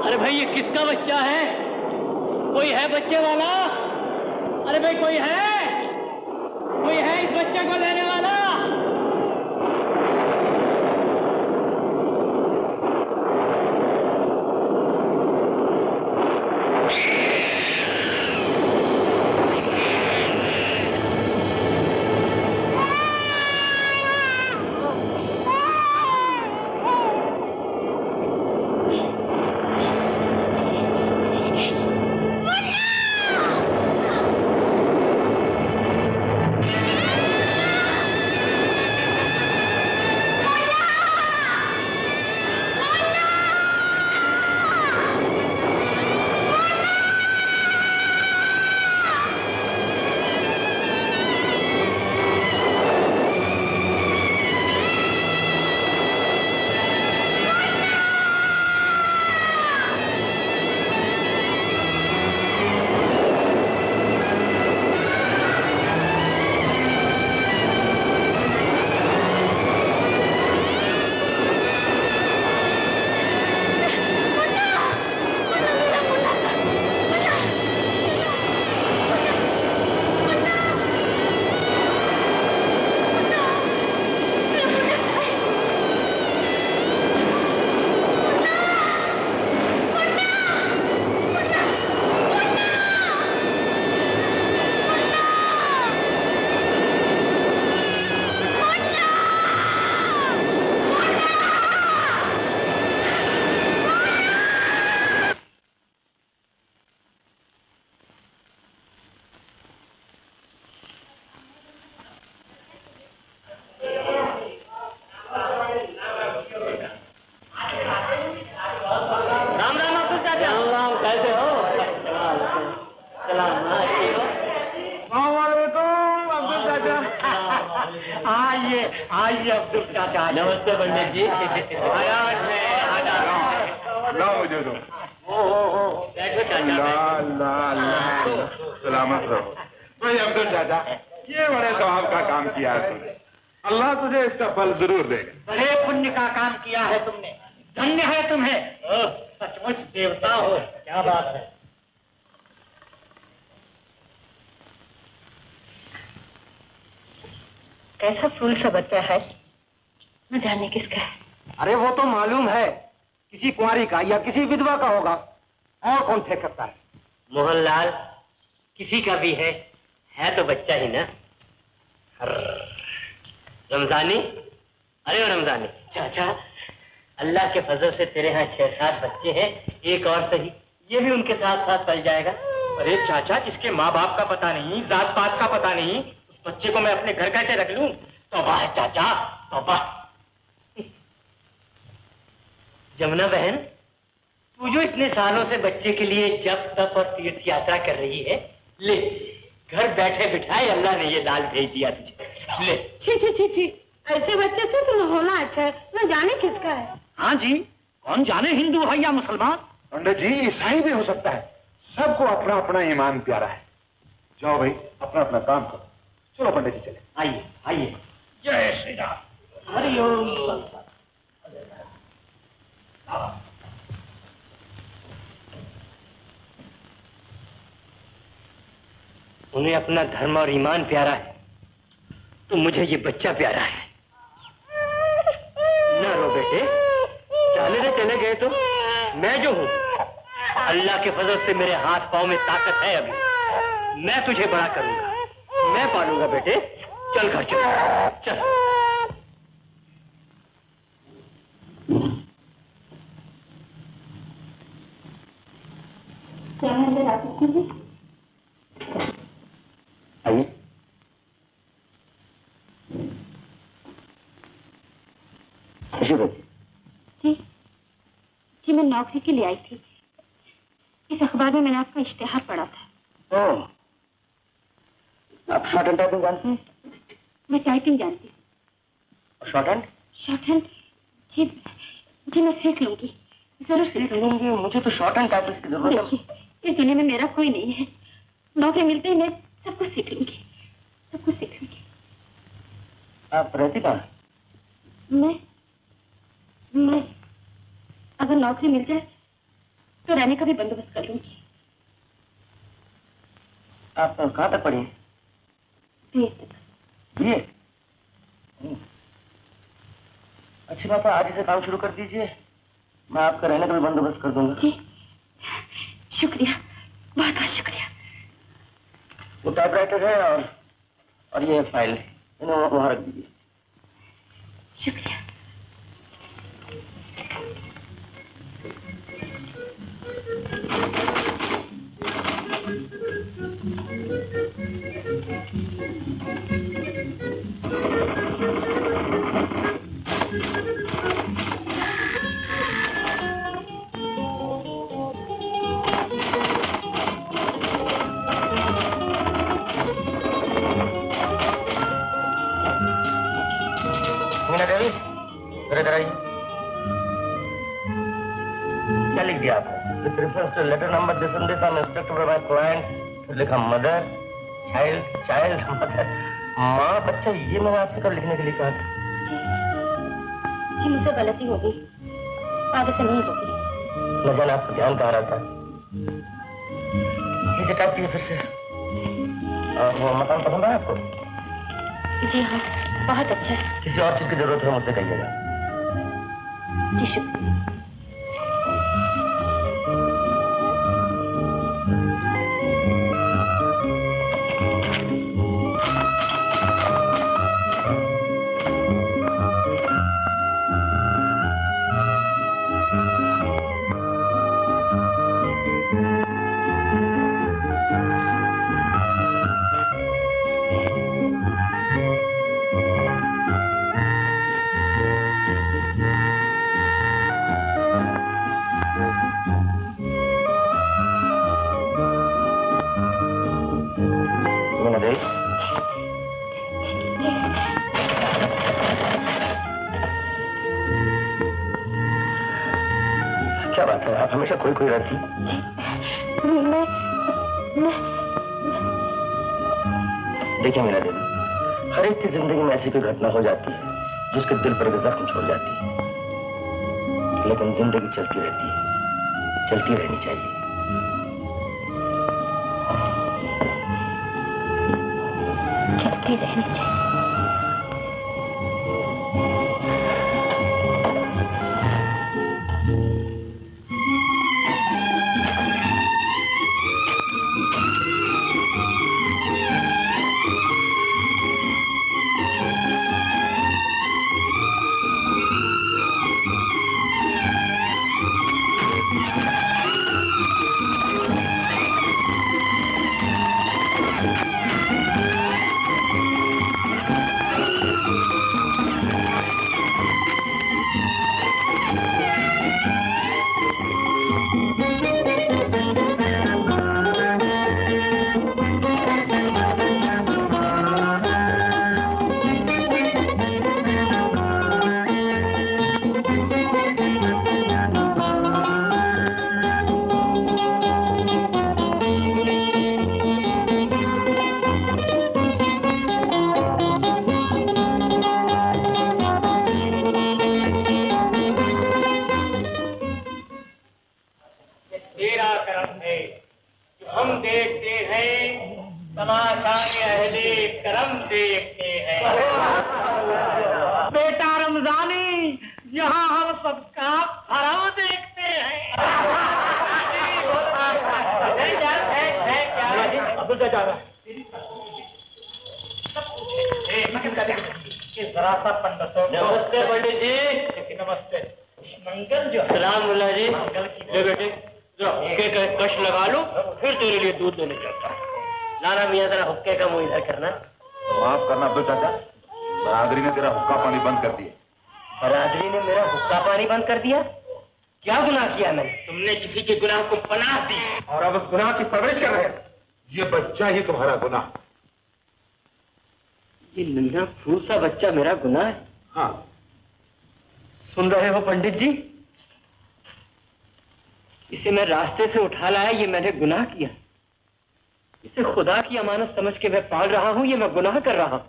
अरे भाई, ये किसका बच्चा है? कोई है बच्चे वाला? अरे भाई, कोई है? कोई है इस बच्चे को लेने वाला? आइए अब्दुल चाचा। नमस्ते पंडित जी। लो मुझे दो। बैठो चाचा। सलामत रहो। भाई अब्दुल चाचा, ये बड़े सवाब का काम किया है तुमने। अल्लाह तुझे इसका फल जरूर देगा। बड़े पुण्य का काम किया है तुमने, धन्य है तुम्हें। सचमुच देवता हो। क्या बात है। कैसा फूल सा बच्चा है, न जाने किसका है। अरे वो तो मालूम है, किसी कुंवारी का या किसी विधवा का होगा, और कौन फेंक सकता है। मोहनलाल, किसी का भी है तो बच्चा ही ना। रमजानी, अरे रमजानी चाचा, अल्लाह के फजल से तेरे यहाँ 6-7 बच्चे हैं, एक और सही, ये भी उनके साथ साथ पल जाएगा। अरे चाचा, जिसके माँ बाप का पता नहीं, जात पात का पता नहीं, उस बच्चे को मैं अपने घर कैसे रख लूं? तौबा है चाचा, तौबा। जमुना बहन, तू जो इतने सालों से बच्चे के लिए जप तप और तीर्थ यात्रा कर रही है, ले, घर बैठे बिठाए अल्लाह ने ये लाल भेज दिया तुझे। ले। छी, ऐसे बच्चे से तो होना अच्छा है, न जाने किसका है। हाँ जी, कौन जाने हिंदू है या मुसलमान। पंडित जी, ईसाई भी हो सकता है। सबको अपना अपना ईमान प्यारा है। जाओ भाई, अपना अपना काम करो। चलो पंडित जी चले। आइए आइए। जय श्री राम। हरिओम। उन्हें अपना धर्म और ईमान प्यारा है, तो मुझे ये बच्चा प्यारा है। ना रो बेटे, जाने से चले गए तो मैं जो हूं, अल्लाह के फजल से मेरे हाथ पांव में ताकत है। अभी मैं तुझे बड़ा करूंगा, मैं पालूंगा बेटे। चल घर चल, चल। क्या अंदर आ सकती हूँ? आइए। जी जी, मैं नौकरी के लिए आई थी। इस अखबार में मैंने आपका इश्तिहार पढ़ा था। ओह, आप शॉर्ट हैंड टाइपिंग जानती हैं? मैं टाइपिंग जानती हूँ। Shorthand? Shorthand? जी जी, मैं सीख लूंगी, जरूर सीख लूंगी। मुझे तो शॉर्ट हैंड टाइपिंग की जरूरत है। देखिए, इस दुनिया में मेरा कोई नहीं है। नौकरी मिलते ही मैं सब कुछ सीख लूंगी, सब कुछ सीख लूंगी। आप रहती कहाँ? मैं अगर नौकरी मिल जाए तो रहने का भी बंदोबस्त कर लूंगी। आप कहाँ तक पढ़ी? बीए तक। बीए? अच्छी बात है, आज से काम शुरू कर दीजिए। मैं आपका रहने का भी बंदोबस्त कर दूंगा। जी, शुक्रिया, बहुत बहुत शुक्रिया। वो टाइपराइटर है और ये फाइल, इन्हें वहां रख दीजिए। शुक्रिया। क्या लिख दिया आपने? With reference to letter number this and this, I'm instructed by my client। फिर लिखा मदर, चाइल्ड, मदर, माँ, बच्चा। ये मैंने आपसे कब लिखने के लिए कहा था? जी मुझसे गलती हो गई, आगे से नहीं होगी। न जाने आपका ध्यान कहाँ रहता है। ये जो टाइप किया फिर से। वो मकान पसंद है आपको? जी हाँ, बहुत अच्छा है। किसी और चीज की जरूरत है मुझसे कहिएगा। जी शुक्रिया। क्या बात है, आप हमेशा खोई खोई रहती? मैं देखिए मीना देवी, हर एक की जिंदगी में ऐसी कोई घटना हो जाती है जो उसके दिल पर जख्म छोड़ जाती है, लेकिन जिंदगी चलती रहती है, चलती रहनी चाहिए। चलती रहनी चाहिए। नमस्ते पंडित जी। नमस्ते। मंगल जो सलाम मुल्ला जी। मंगल की बेटे हुक्के का कश लगा लो, फिर तेरे लिए दूध लेने चलता है। लाना मियाँ जरा हुक्के का मुंह इधर करना। माफ करना अब्दुल चाचा, बरादरी ने तेरा हुक्का पानी बंद कर दिया। बरादरी ने मेरा हुक्का पानी बंद कर दिया? क्या गुनाह किया मैंने? तुमने किसी के गुनाह को पनाह दी और अब उस गुनाह की परवरिश कर रहे हैं। ये बच्चा ही तुम्हारा गुनाह। ये नन्हा फूसा बच्चा मेरा गुनाह है? हाँ। सुन रहे हो पंडित जी? इसे मैं रास्ते से उठा लाया, ये मैंने गुनाह किया। इसे खुदा की अमानत समझ के मैं पाल रहा हूं, ये मैं गुनाह कर रहा हूं।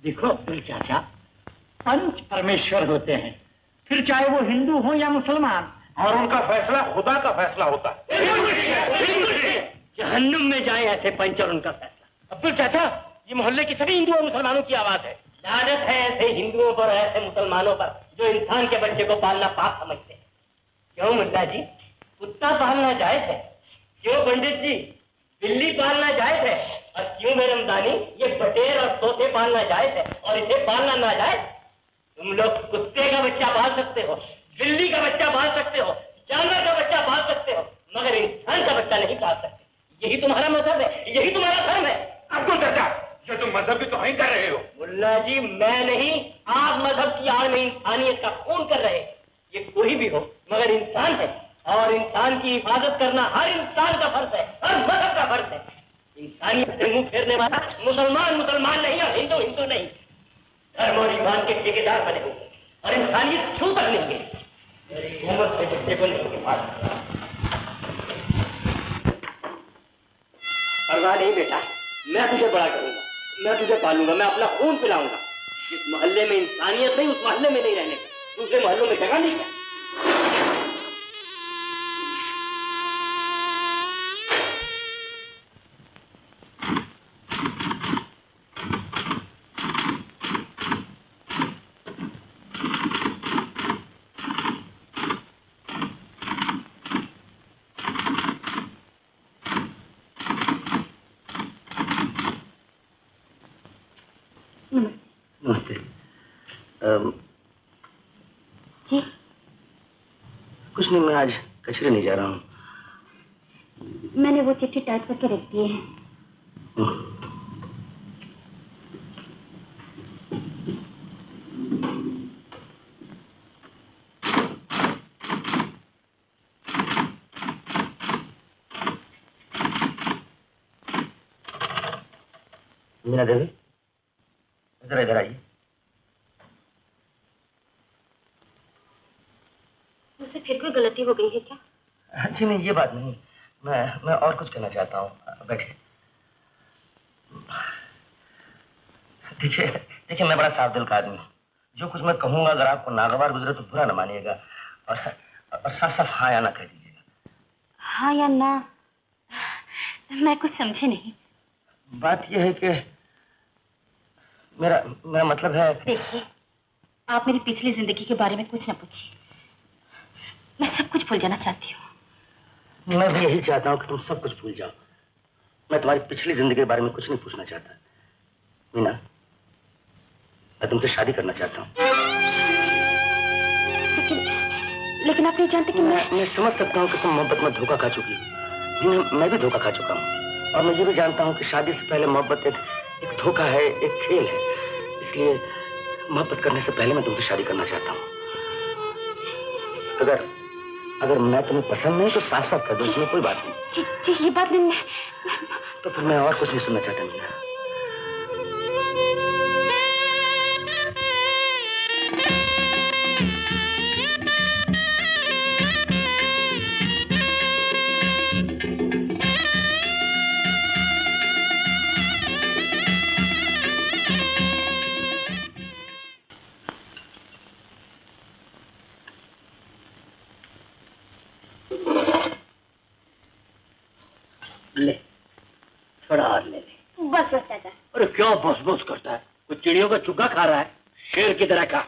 देखो अब्दुल चाचा, पंच परमेश्वर होते हैं, फिर चाहे वो हिंदू हो या मुसलमान, और उनका फैसला खुदा का फैसला होता है। जहन्नुम में जाए ऐसे पंच और उनका फैसला। अब्दुल चाचा, ये मोहल्ले की सभी हिंदू और मुसलमानों की आवाज है। लानत है ऐसे हिंदुओं पर, ऐसे मुसलमानों पर जो इंसान के बच्चे को पालना पाप समझते हैं। क्यों मुल्ला जी, कुत्ता पालना जायज है? क्यों पंडित जी, बिल्ली पालना जायज है? और क्यों मेरे रमजानी, ये बटेर और तोते पालना जायज है और इसे पालना नाजायज? तुम लोग कुत्ते का बच्चा पाल सकते हो, बिल्ली का बच्चा पाल सकते हो, जानवर का बच्चा पाल सकते हो, मगर इंसान का बच्चा नहीं पाल सकते। यही तुम्हारा मजहब है, यही तुम्हारा धर्म है। अब्दुल चाचा, ये तुम मजहब भी तो नहीं कर रहे हो। मुल्ला जी, मैं नहीं, आप मजहब की आड़ में इंसानियत का खून कर रहे हैं। ये कोई भी हो मगर इंसान है, और इंसान की हिफाजत करना हर इंसान का फर्ज है, हर मजहब का फर्ज है। इंसानियत से मुंह फेरने वाला मुसलमान मुसलमान नहीं और हिंदू हिंदू नहीं। धर्म और ईमान के ठेकेदार बने होंगे और इंसानियत छू कर लेंगे। मेरी उम्र से बच्चे को नहीं पाल। परवाह नहीं बेटा, मैं तुझे बड़ा करूंगा, मैं तुझे पालूंगा, मैं अपना खून पिलाऊंगा। जिस मोहल्ले में इंसानियत नहीं, उस मोहल्ले में नहीं रहने का। दूसरे मोहल्लों में जगह नहीं है। नमस्ते। जी कुछ नहीं, मैं आज कचरे नहीं जा रहा हूँ। मैंने वो चिट्ठी टाइप करके रख दी है। मीना देवी, जरा इधर आइए। मुझसे फिर कोई गलती हो गई है क्या? जी नहीं, ये बात नहीं। मैं और कुछ कहना चाहता हूँ। बैठिए। देखिए मैं बड़ा साफ दिल का आदमी हूँ। जो कुछ मैं कहूँगा अगर आपको नागवार गुजरे तो बुरा न मानिएगा, और साफ साफ हाँ या ना कह दीजिएगा। हाँ या ना? मैं कुछ समझी नहीं। बात यह है कि मेरा मतलब है। देखिए, आप मेरी पिछली जिंदगी के बारे में कुछ न पूछिए। मैं सब कुछ भूल जाना चाहती हूँ। मैं भी यही चाहता हूँ कि तुम सब कुछ भूल जाओ। मैं तुम्हारी पिछली जिंदगी के बारे में कुछ नहीं पूछना चाहता। मीना, मैं तुमसे शादी करना चाहता हूँ। लेकिन आप नहीं जानते कि मैं समझ सकता हूँ कि तुम मोहब्बत में धोखा खा चुकी हो। मैं भी धोखा खा चुका हूँ, और मैं ये भी जानता हूँ कि शादी से पहले मोहब्बत एक धोखा है, एक खेल है। इसलिए मोहब्बत करने से पहले मैं तुमसे शादी करना चाहता हूँ। अगर मैं तुम्हें पसंद नहीं तो साफ साफ कर दो, इसमें कोई बात नहीं। जी ये बात नहीं। तो फिर मैं और कुछ नहीं सुनना चाहता मीना। ले, थोड़ा और ले ले। बस बस चाचा। अरे क्या बस बस करता है? वो चिड़ियों का चुग्गा खा रहा है, शेर की तरह खा।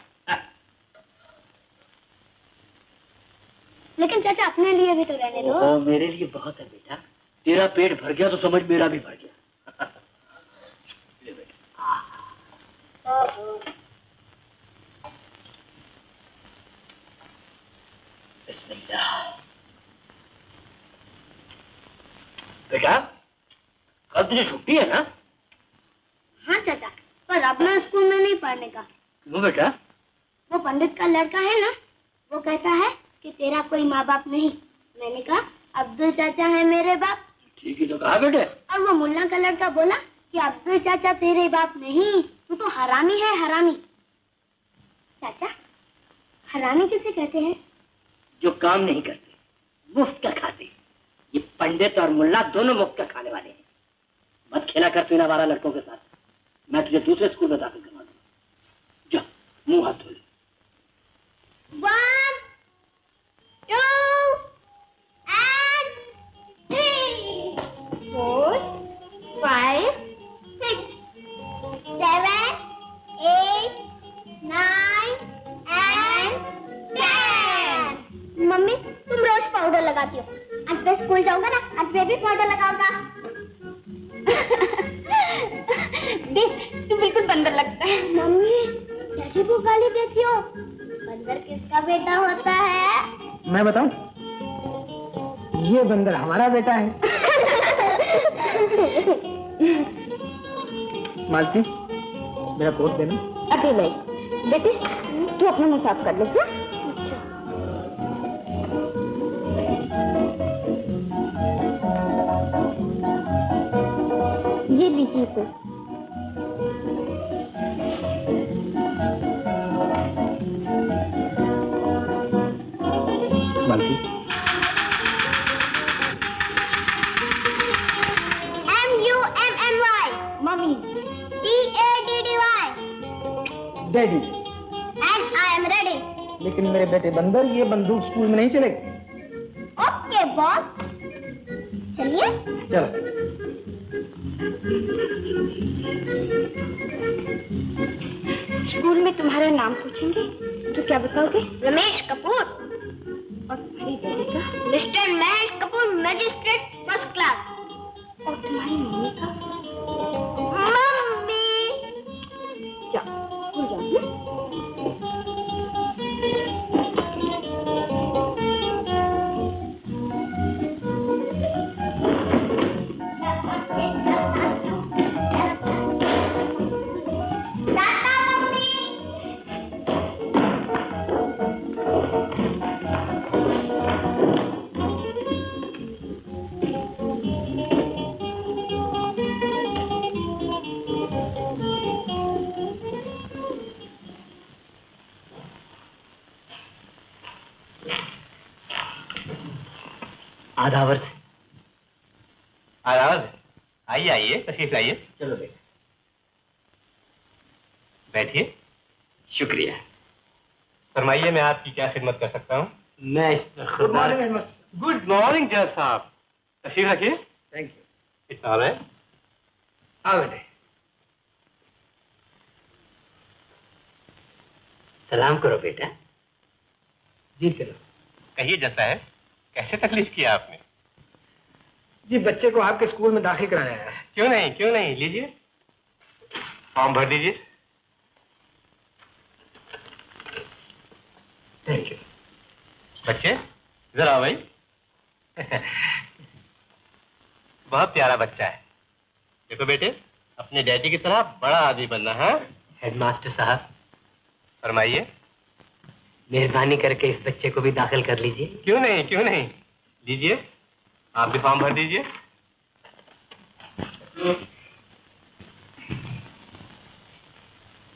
लेकिन चाचा अपने लिए भी तो रहने दो। ओ, मेरे लिए बहुत है बेटा। तेरा पेट भर गया तो समझ मेरा भी भर गया। ले बेटा। बिस्मिल्लाह। बेटा, कल तुझे छुट्टी है ना? हाँ चाचा, पर अपना स्कूल में नहीं पढ़ने का। क्यों बेटा? वो पंडित का लड़का है ना, वो कहता है कि तेरा कोई माँ बाप नहीं। मैंने कहा अब्दुल चाचा है मेरे बाप। ठीक ही तो कहा बेटे। और वो मुल्ला का लड़का बोला कि अब्दुल चाचा तेरे बाप नहीं, तू तो हरामी है, हरामी। चाचा, हरामी किसे कहते हैं? जो काम नहीं करते, मुफ्त का खाते। ये पंडित और मुल्ला दोनों मुफ्त का खाने वाले हैं। मत खेला कर तू इन आवारा लड़कों के साथ। मैं तुझे दूसरे स्कूल में दाखिल करवा दूंगा। जा, मुंह हाथ धो ले। 1, 2 and 3 4 5 6 7 8 9 and 10। मम्मी, तुम रोज पाउडर लगाती हो। आज मैं स्कूल जाऊंगा ना, आज मैं भी पाउडर लगाऊंगा। देख, तू बिल्कुल बंदर लगता है। मम्मी, चाची को गाली देती हो। बंदर किसका बेटा होता है? मैं बताऊं? ये बंदर हमारा बेटा है। मालती, मेरा कोट देना। अभी नहीं बेटे, तू अपना मुंह साफ कर ले। ये लीजिए तो। मालती, MUMMY mummy, DADDY daddy. and I am ready। लेकिन मेरे बेटे बंदर, ये बंदूक स्कूल में नहीं चलेगी। ओके बॉस, चलिए। चलो। स्कूल में तुम्हारा नाम पूछेंगे तो क्या बताओगे? रमेश कपूर। और तुम्हारी दादी का? Mister Mahesh Kapoor, magistrate first class. और तुम्हारी मम्मी का? मम्मी। जाओ, स्कूल जाओ। आधावर से। आवाज आइए आइए, तशरीफ लाइए। चलो बेटा, बैठिए। शुक्रिया। फरमाइए, मैं आपकी क्या खिदमत कर सकता हूँ? मैं गुड मॉर्निंग। गुड मॉर्निंग जज साहब, तशरीफ रखिए। Thank you. It's all right. आओ बेटे। सलाम करो बेटा। जी करो। कहिए जज साहब, कैसे तकलीफ किया आपने? जी बच्चे को आपके स्कूल में दाखिल कराया है। क्यों नहीं, लीजिए फॉर्म भर दीजिए। Thank you. बच्चे इधर आओ भाई। बहुत प्यारा बच्चा है। देखो बेटे, अपने डैडी की तरह बड़ा आदमी बनना है। हेडमास्टर साहब, फरमाइए। मेहरबानी करके इस बच्चे को भी दाखिल कर लीजिए। क्यों नहीं, लीजिए आप भी फॉर्म भर दीजिए।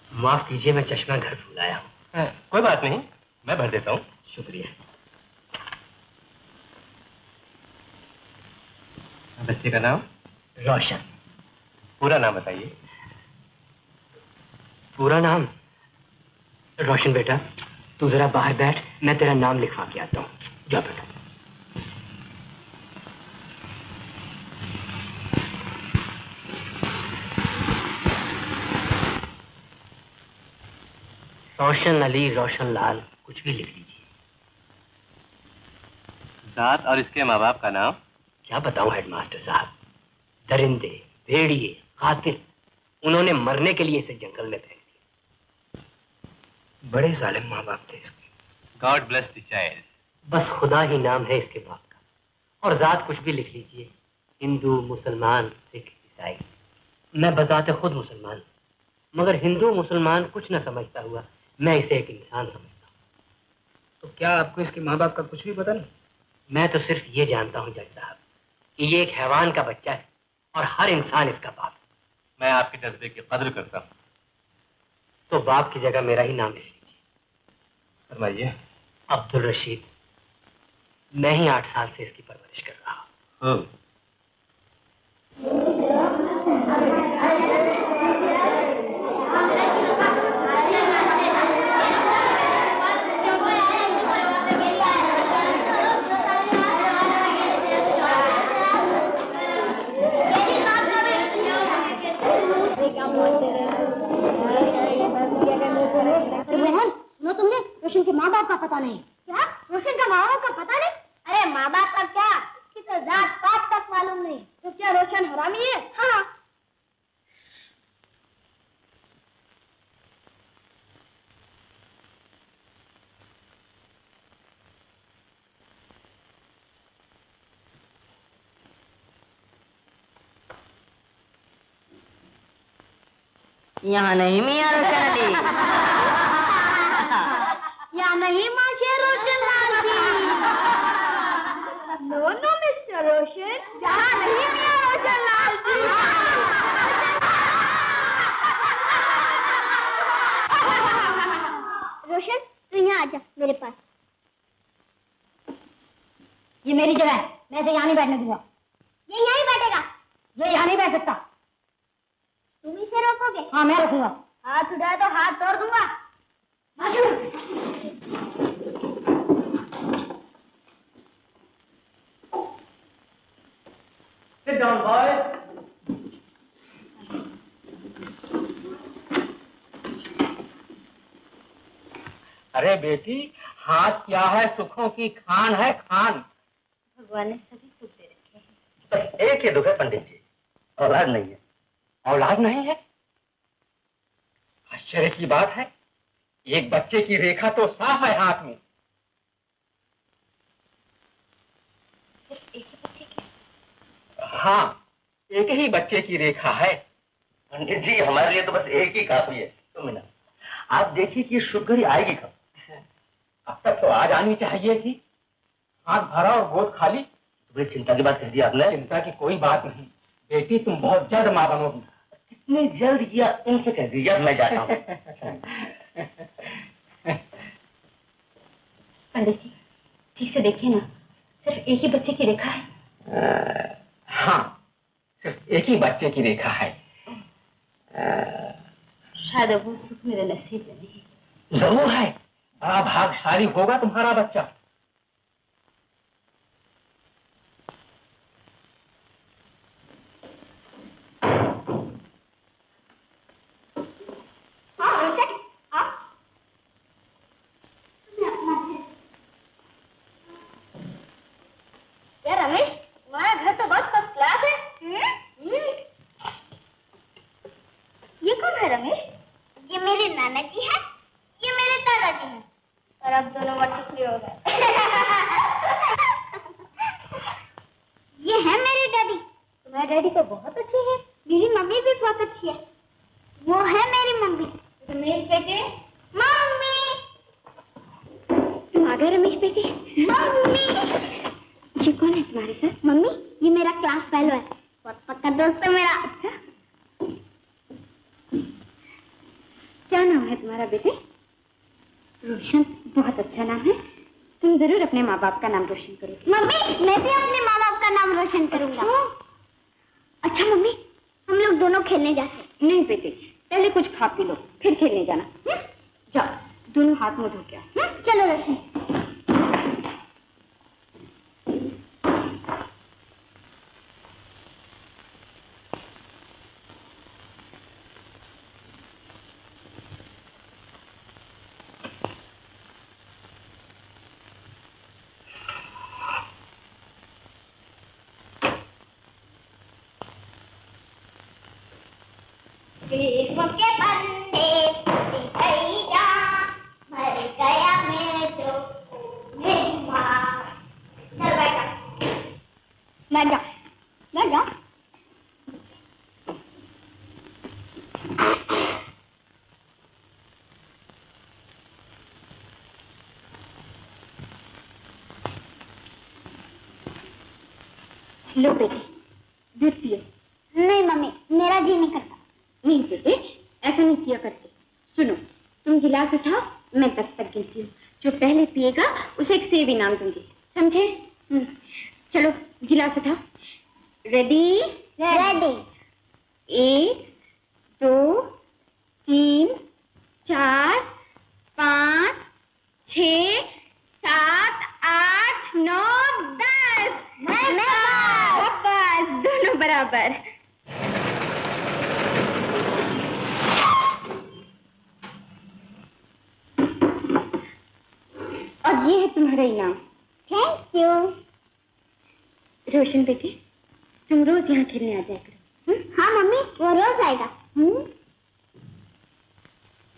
माफ कीजिए, मैं चश्मा घर भूल आया हूँ। कोई बात नहीं, मैं भर देता हूँ। शुक्रिया। बच्चे का नाम? रोशन। पूरा नाम बताइए। पूरा नाम? रोशन बेटा, तू जरा बाहर बैठ, मैं तेरा नाम लिखवा के आता हूँ। जा बेटा। रोशन अली, रोशन लाल, कुछ भी लिख लीजिए। जात और इसके माँ बाप का नाम? क्या बताऊं हेडमास्टर साहब, दरिंदे, भेड़िए, कातिल, उन्होंने मरने के लिए इसे जंगल में फेंक दिया। बड़े जालिम माँ बाप थे इसके। God bless the child. बस खुदा ही नाम है इसके बाप का। और जात कुछ भी लिख लीजिए, हिंदू, मुसलमान, सिख, ईसाई। मैं बजाते खुद मुसलमान हूं, मगर हिंदू मुसलमान कुछ न समझता हुआ मैं इसे एक इंसान समझता हूँ। तो क्या आपको इसके माँ बाप का कुछ भी पता नहीं? मैं तो सिर्फ ये जानता हूँ जज साहब कि ये एक हैवान का बच्चा है और हर इंसान इसका बाप है। मैं आपके जज्बे की कद्र करता हूँ। तो बाप की जगह मेरा ही नाम लिख लीजिए। फरमाइए। अब्दुल रशीद। मैं ही 8 साल से इसकी परवरिश कर रहा हूँ। मोहन, सुनो, तुमने रोशन के माँ बाप का पता नहीं? क्या रोशन का माँ बाप का पता नहीं? अरे माँ बाप का क्या, इसकी तो जात पात तक मालूम नहीं। तो क्या रोशन हरामी है? हाँ। यहाँ नहीं मियाँ रोशन अली। या नहीं माशे Roshan Lal ji. No no mister रोशन, यहाँ नहीं मियाँ रोशन लाल जी। रोशन, तू यहाँ आजा मेरे पास। ये मेरी जगह है, मैं इसे यहाँ नहीं बैठने दूंगा। ये यहीं बैठेगा। ये यहाँ नहीं बैठ सकता। तुम इसे रोकोगे? हाँ, मैं रखूंगा। हाथ उठाए तो हाथ तोड़ दूंगा। Sit down, boys. अरे बेटी, हाथ क्या है, सुखों की खान है, खान। भगवान ने सभी सुख दे रखे हैं। बस एक ही दुख है पंडित जी, औलाद नहीं है। औलाद नहीं है? आश्चर्य की बात है, एक बच्चे की रेखा तो साफ है हाथ में। सिर्फ एक ही बच्चे की? हाँ, एक ही बच्चे की रेखा है। पंडित जी, हमारे लिए तो बस एक ही काफी है। तो मीना, आप देखिए कि शुभ घड़ी आएगी कब? अब तक तो आज आनी चाहिए थी। हाथ भरा और गोद खाली। बड़ी चिंता की बात कह दी आपने। चिंता की कोई बात नहीं बेटी, तुम बहुत जल्द माँ बनोगी। कितनी जल्द किया उनसे कह दीजिए, अब मैं जाता हूँ। पंडित जी, ठीक से देखिए ना, सिर्फ एक ही बच्चे की रेखा है? हाँ, सिर्फ एक ही बच्चे की रेखा है। शायद अब वो सुख मेरे नसीब में नहीं। जरूर है, बड़ा भाग्यशाली होगा तुम्हारा बच्चा। यार रमेश, तुम्हारा घर तो बहुत फर्स्ट क्लास है। ये कौन है रमेश? ये मेरे नाना जी हैं, ये मेरे दादाजी हैं, और अब दोनों मटकी हो गए। ये है मेरी डैडी। तुम्हारी डैडी तो बहुत अच्छी है। मेरी मम्मी भी बहुत अच्छी है। वो है मेरी मम्मी। रमेश बेटे, मम्मी, तुम आ गए रमेश बेटे। मम्मी। ये कौन है तुम्हारे साथ? मम्मी, ये मेरा क्लास फेलो है, बहुत पक्का दोस्त है मेरा। अच्छा, क्या नाम है तुम्हारा बेटे? रोशन, बहुत अच्छा नाम है। तुम जरूर अपने माँ बाप का नाम रोशन करो। मम्मी, मैं भी अपने माँ बाप का नाम रोशन करूंगा। अच्छा मम्मी, हम लोग दोनों खेलने जाते हैं। नहीं बेटे, पहले कुछ खा पी लो, फिर खेलने जाना। जाओ, दोनों हाथ मुंह धो के आओ। चलो रोशन। के बंदे भैया मर गया मैं तो मेरी माँ। चल बैठा, बैठ जा, बैठ जा। लो बेटे, दूध पियो। नहीं मम्मी, मेरा जी नहीं करता। नहीं बेटे, ऐसा नहीं किया करते। सुनो, तुम गिलास उठाओ, मैं 10 तक गिनती हूँ। जो पहले पिएगा उसे एक सेब इनाम दूंगी, समझे? चलो गिलास उठाओ। रेडी? रेडी। 1 2 3 4 5 6 7 8 9 10। बस, दोनों बराबर। और ये है तुम्हारा इनाम। Thank you. रोशन बेटे, तुम रोज यहाँ खेलने आ जाया करो। हाँ मम्मी, वो रोज आएगा।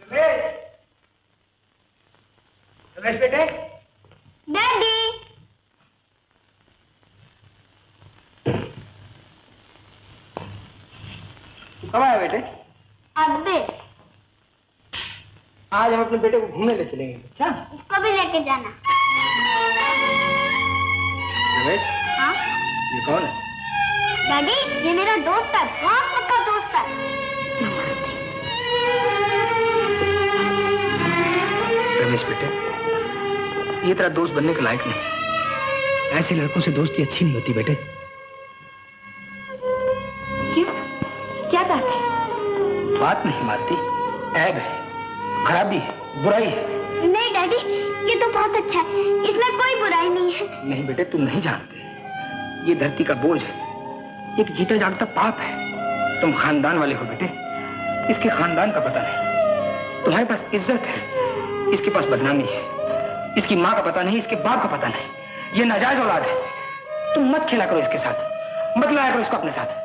रमेश, रमेश बेटे। डैडी। कब आया बेटे? अबे, आज हम अपने बेटे को घूमने ले चलेंगे। अच्छा, इसको भी लेके जाना। रमेश, हाँ ये कौन है? डैडी, ये मेरा दोस्त है, बहुत पक्का दोस्त है। रमेश बेटे, ये तेरा दोस्त बनने के लायक नहीं। ऐसे लड़कों से दोस्ती अच्छी नहीं होती बेटे। क्यों? क्या बात है? बात नहीं मानती, ऐब है, खराबी है, बुराई है। नहीं डैडी, ये तो बहुत अच्छा है, इसमें कोई बुराई नहीं है। नहीं बेटे, तुम नहीं जानते, ये धरती का बोझ है, एक जीता जागता पाप है। तुम खानदान वाले हो बेटे, इसके खानदान का पता नहीं। तुम्हारे पास इज्जत है, इसके पास बदनामी है। इसकी माँ का पता नहीं, इसके बाप का पता नहीं। ये नाजायज औलाद है। तुम मत खेला करो इसके साथ, मत लाया करो इसको अपने साथ।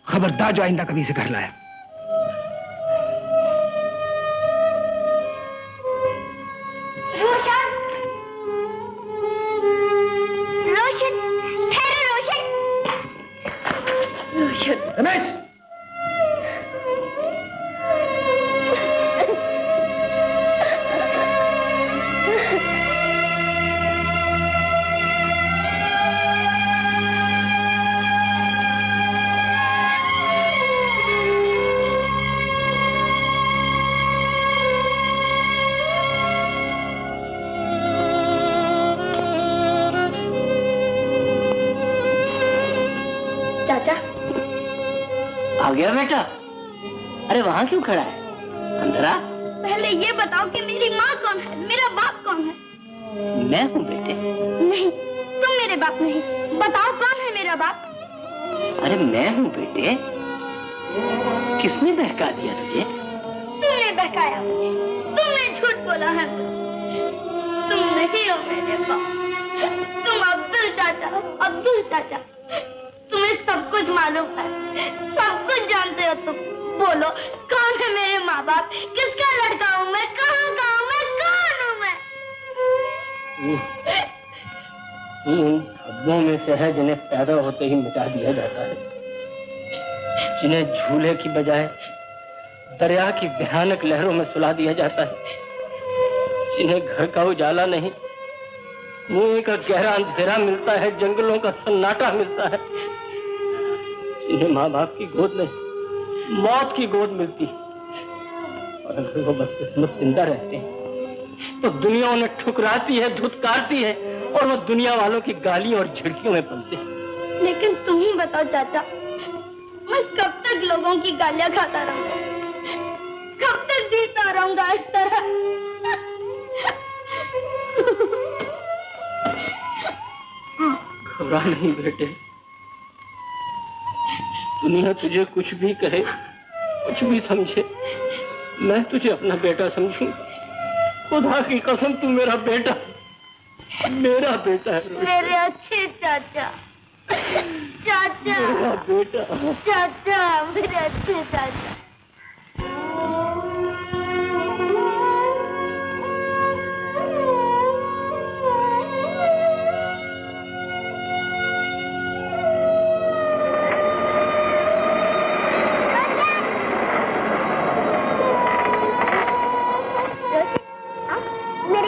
खबरदार जो आइंदा कभी इसे घर लाया। रोशन, रोशन, ठहरो रोशन। रोशन, रमेश, आ गया बेटा? अरे वहाँ क्यों खड़ा है? अंदर आ। पहले ये बताओ कि मेरी माँ कौन है, मेरा बाप कौन है? मैं हूँ बेटे। नहीं, तुम मेरे बाप नहीं। बताओ कौन है मेरा बाप? अरे मैं हूँ बेटे। किसने बहका दिया तुझे? तुमने बहकाया मुझे, तुमने झूठ बोला है मुझे। तुम नहीं हो मेरे बाप, तुम अब्दुल चाचा हो, अब्दुल चाचा। तुम्हें सब कुछ मालूम है, सब कुछ जानते हो तुम। बोलो कौन है मेरे माँ बाप? किसका लड़का हूँ मैं? कहाँ का हूँ मैं? कौन हूँ मैं? उन धब्बों में से है जिन्हें पैदा होते ही मिटा दिया जाता है, जिन्हें झूले की बजाय दरिया की भयानक लहरों में सुला दिया जाता है, जिन्हें घर का उजाला नहीं, कुएं का गहरा अंधेरा मिलता है, जंगलों का सन्नाटा मिलता है, जिन्हें माँ बाप की गोद नहीं, मौत की गोद मिलती है। और अगर वो बदकिस्मत जिंदा रहते हैं तो दुनिया उन्हें ठुकराती है, धुतकारती है, और वो दुनिया वालों की गालियों और झिड़कियों में पलते हैं। लेकिन तुम ही बताओ चाचा, मैं कब तक लोगों की गालियां खाता रहूंगा? कब तक जीता रहूंगा इस तरह? घबरा नहीं बेटे, दुनिया तुझे कुछ भी कहे, कुछ भी समझे, मैं तुझे अपना बेटा समझूंगा। खुदा की कसम, तू मेरा बेटा है। मेरा अच्छे चाचा, चाचा, मेरा बेटा, चाचा, मेरे अच्छे चाचा।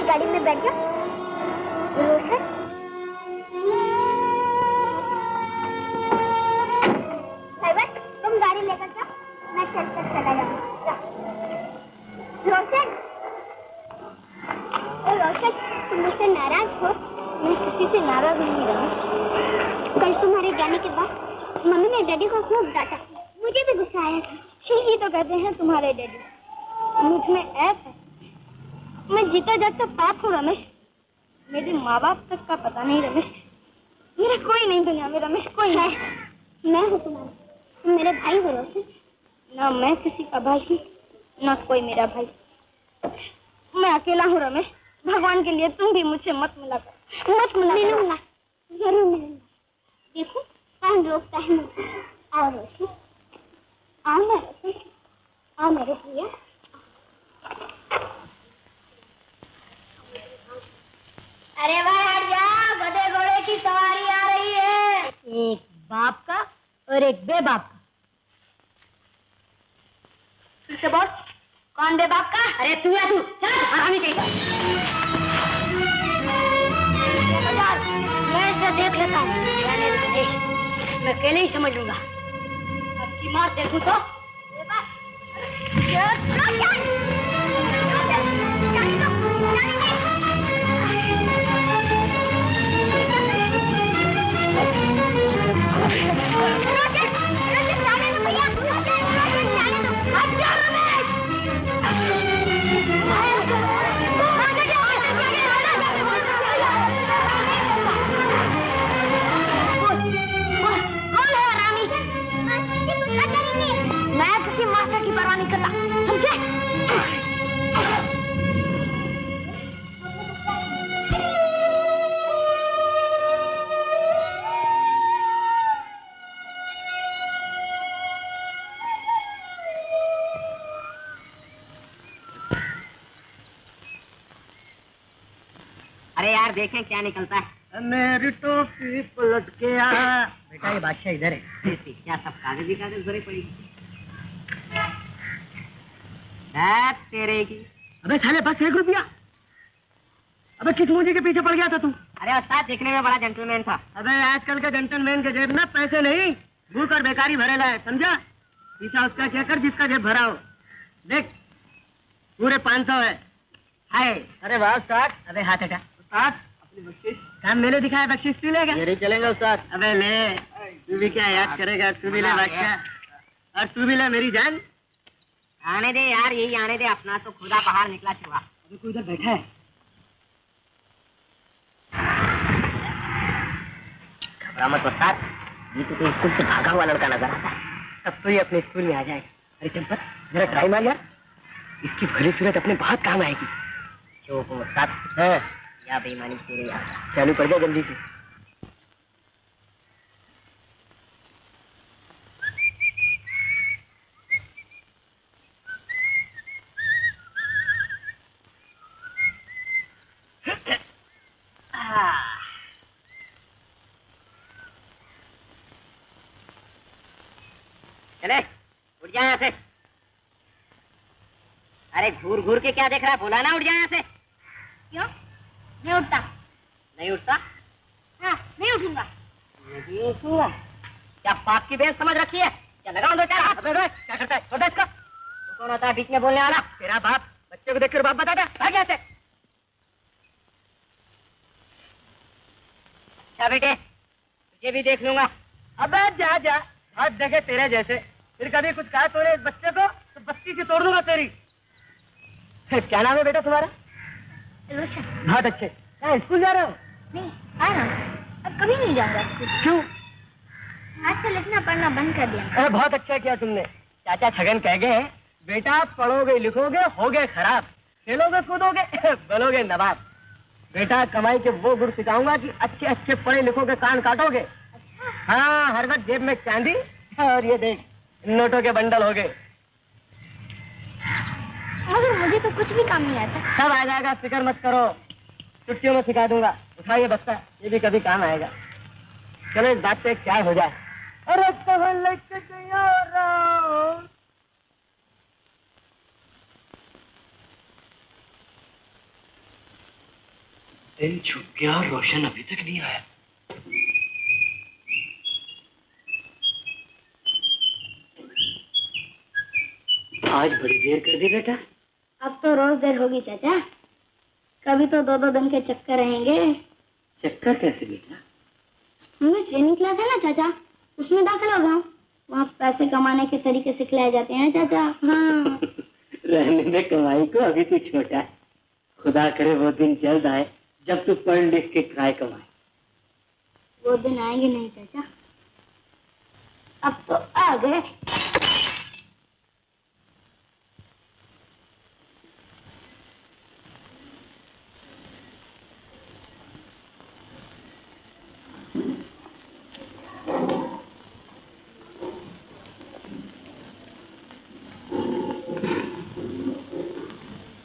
गाड़ी में बैठ जा। रोशन, ड्राइवर तुम गाड़ी लेकर जाओ, मैं चल कर चला जाऊंगा। रोशन, रोशन, तुम मुझसे नाराज हो? मैं किसी से नाराज नहीं रहा। कल तुम्हारे जाने के बाद मम्मी ने डैडी को खूब डांटा, मुझे भी गुस्सा आया था। यही तो कहते हैं तुम्हारे डैडी, मुझ में ऐप है, मैं जीता जागता पाप हूँ रमेश। मेरे माँ बाप तक का पता नहीं रमेश, मेरा कोई नहीं दुनिया में रमेश, कोई है। मैं हूँ तुम्हारा, तुम मेरे भाई हो रोशन। ना मैं किसी का भाई हूँ, ना कोई मेरा भाई। मैं अकेला हूँ रमेश, भगवान के लिए तुम भी मुझसे मत मिला करो, मत मिला। मिलूंगा, जरूर मिलूंगा। देखो कौन रोकता है मुझे। आओ रोशन, आओ ना रोशन, आओ मेरे भैया। अरे भाई हट जा, गधे घोड़े की सवारी आ रही है। एक बाप का और एक बेबाप का। फिर से बोल, कौन बेबाप का? अरे तू या तू, चल हरामी कहीं। मैं इसे देख लेता हूँ, मैं अकेले ही समझ लूंगा। अब की मार देखूं तो मैं किसी मास्टर की परवाह नहीं करता, समझे? अरे यार देखें क्या निकलता है। मेरी टोपी पलट के आ। बेटा ये बादशाह इधर है। क्या सब कागज ही कागज भरे पड़ी? तेरे की। अबे साले बस 1 रुपया। अबे किस मुझे के पीछे पड़ गया था तू? अरे उस्ताद देखने में बड़ा जेंटलमैन था। अबे आजकल के जेंटलमैन के जेब में पैसे नहीं, भूख और बेकारी भरेला है, समझा? पीछा उसका क्या कर जिसका जेब भरा हो। देख पूरे 500 है। हाय अरे वाह उस्ताद। अबे हाथ हटा। उस्ताद अपनी बख्शिश। काम मैंने दिखाया, बख्शिश तू लेगा? मेरे चलेंगे उस्ताद। अबे ले, तू भी क्या याद करेगा, तू भी ले बादशाह। और तू भी ले मेरी जान। आने दे यार, यही आने दे, अपना तो खुदा बाहर निकला चुहा। अभी कोई इधर बैठा है। घबरा मत उस्ताद, ये तो स्कूल से भागा हुआ लड़का नजर आता है। तब तो ये अपने स्कूल में आ जाएगा। अरे चंपत, जरा ट्राई मार यार, इसकी भली सूरत अपने बहुत काम आएगी। चुप उस्ताद। हाँ, या बेईमानी तेरे यार। चालू कर दे जल्दी से। चले, उठ जा यहाँ से। अरे घूर घूर के क्या देख रहा है, बोला ना उठ जा यहाँ से। क्यों? नहीं उठता। नहीं उठता? हाँ, नहीं उठूंगा। नहीं उठूंगा? क्या पाप की बेल समझ रखी है? क्या लगाओ दो चार हाथ। क्या करता है? छोड़ दे इसको। तू कौन होता है बीच में बोलने वाला? तेरा बाप। बच्चे को देखकर बाप बताता है। भाग यहाँ से। क्या बेटे, तुझे भी देख लूंगा। अबे जा जा, हाथ देखे तेरे जैसे। फिर कभी कुछ कहा तूने इस बच्चे को तो बस्ती से तोड़ दूंगा तेरी। क्या नाम है बेटा तुम्हारा? रोशन। बहुत अच्छे। क्या स्कूल जा रहे हो? नहीं, आ रहा हूँ। अब कभी नहीं जाऊंगा स्कूल। क्यों? आज से लिखना पढ़ना बंद कर दिया। अरे बहुत अच्छा किया तुमने। चाचा छगन कह गए बेटा पढ़ोगे लिखोगे होगे खराब, खेलोगे कूदोगे बनोगे नवाब। बेटा कमाई के वो गुण सिखाऊंगा कि अच्छे अच्छे पढ़े लिखोगे कान काटोगे। हाँ, हर वक्त जेब में चांदी और ये देख नोटों के बंडल हो गए। मगर मुझे तो कुछ भी काम नहीं आता। सब आ जाएगा, फिक्र मत करो। छुट्टियों में सिखा दूंगा। उठाइए बस्ता, ये भी कभी काम आएगा। चलो इस बात पे एक चाय हो जाए। अरे दिन छुप गया और रोशन अभी तक नहीं आया। आज बड़ी देर कर दी बेटा। अब तो रोज देर होगी चाचा। कभी तो 2-2 दिन के चक्कर रहेंगे। चक्कर कैसे बेटा? स्कूल में ट्रेनिंग क्लास है ना चाचा, उसमें दाखिल हो गया। वहाँ पैसे कमाने के तरीके सिखलाए जाते हैं चाचा। हाँ। रहने दे कमाई को, अभी तू छोटा है। खुदा करे वो दिन जल्द आए जब तू पढ़ लिख के खाए कमाए। वो दिन आएंगे नहीं चाचा, अब तो आ गए।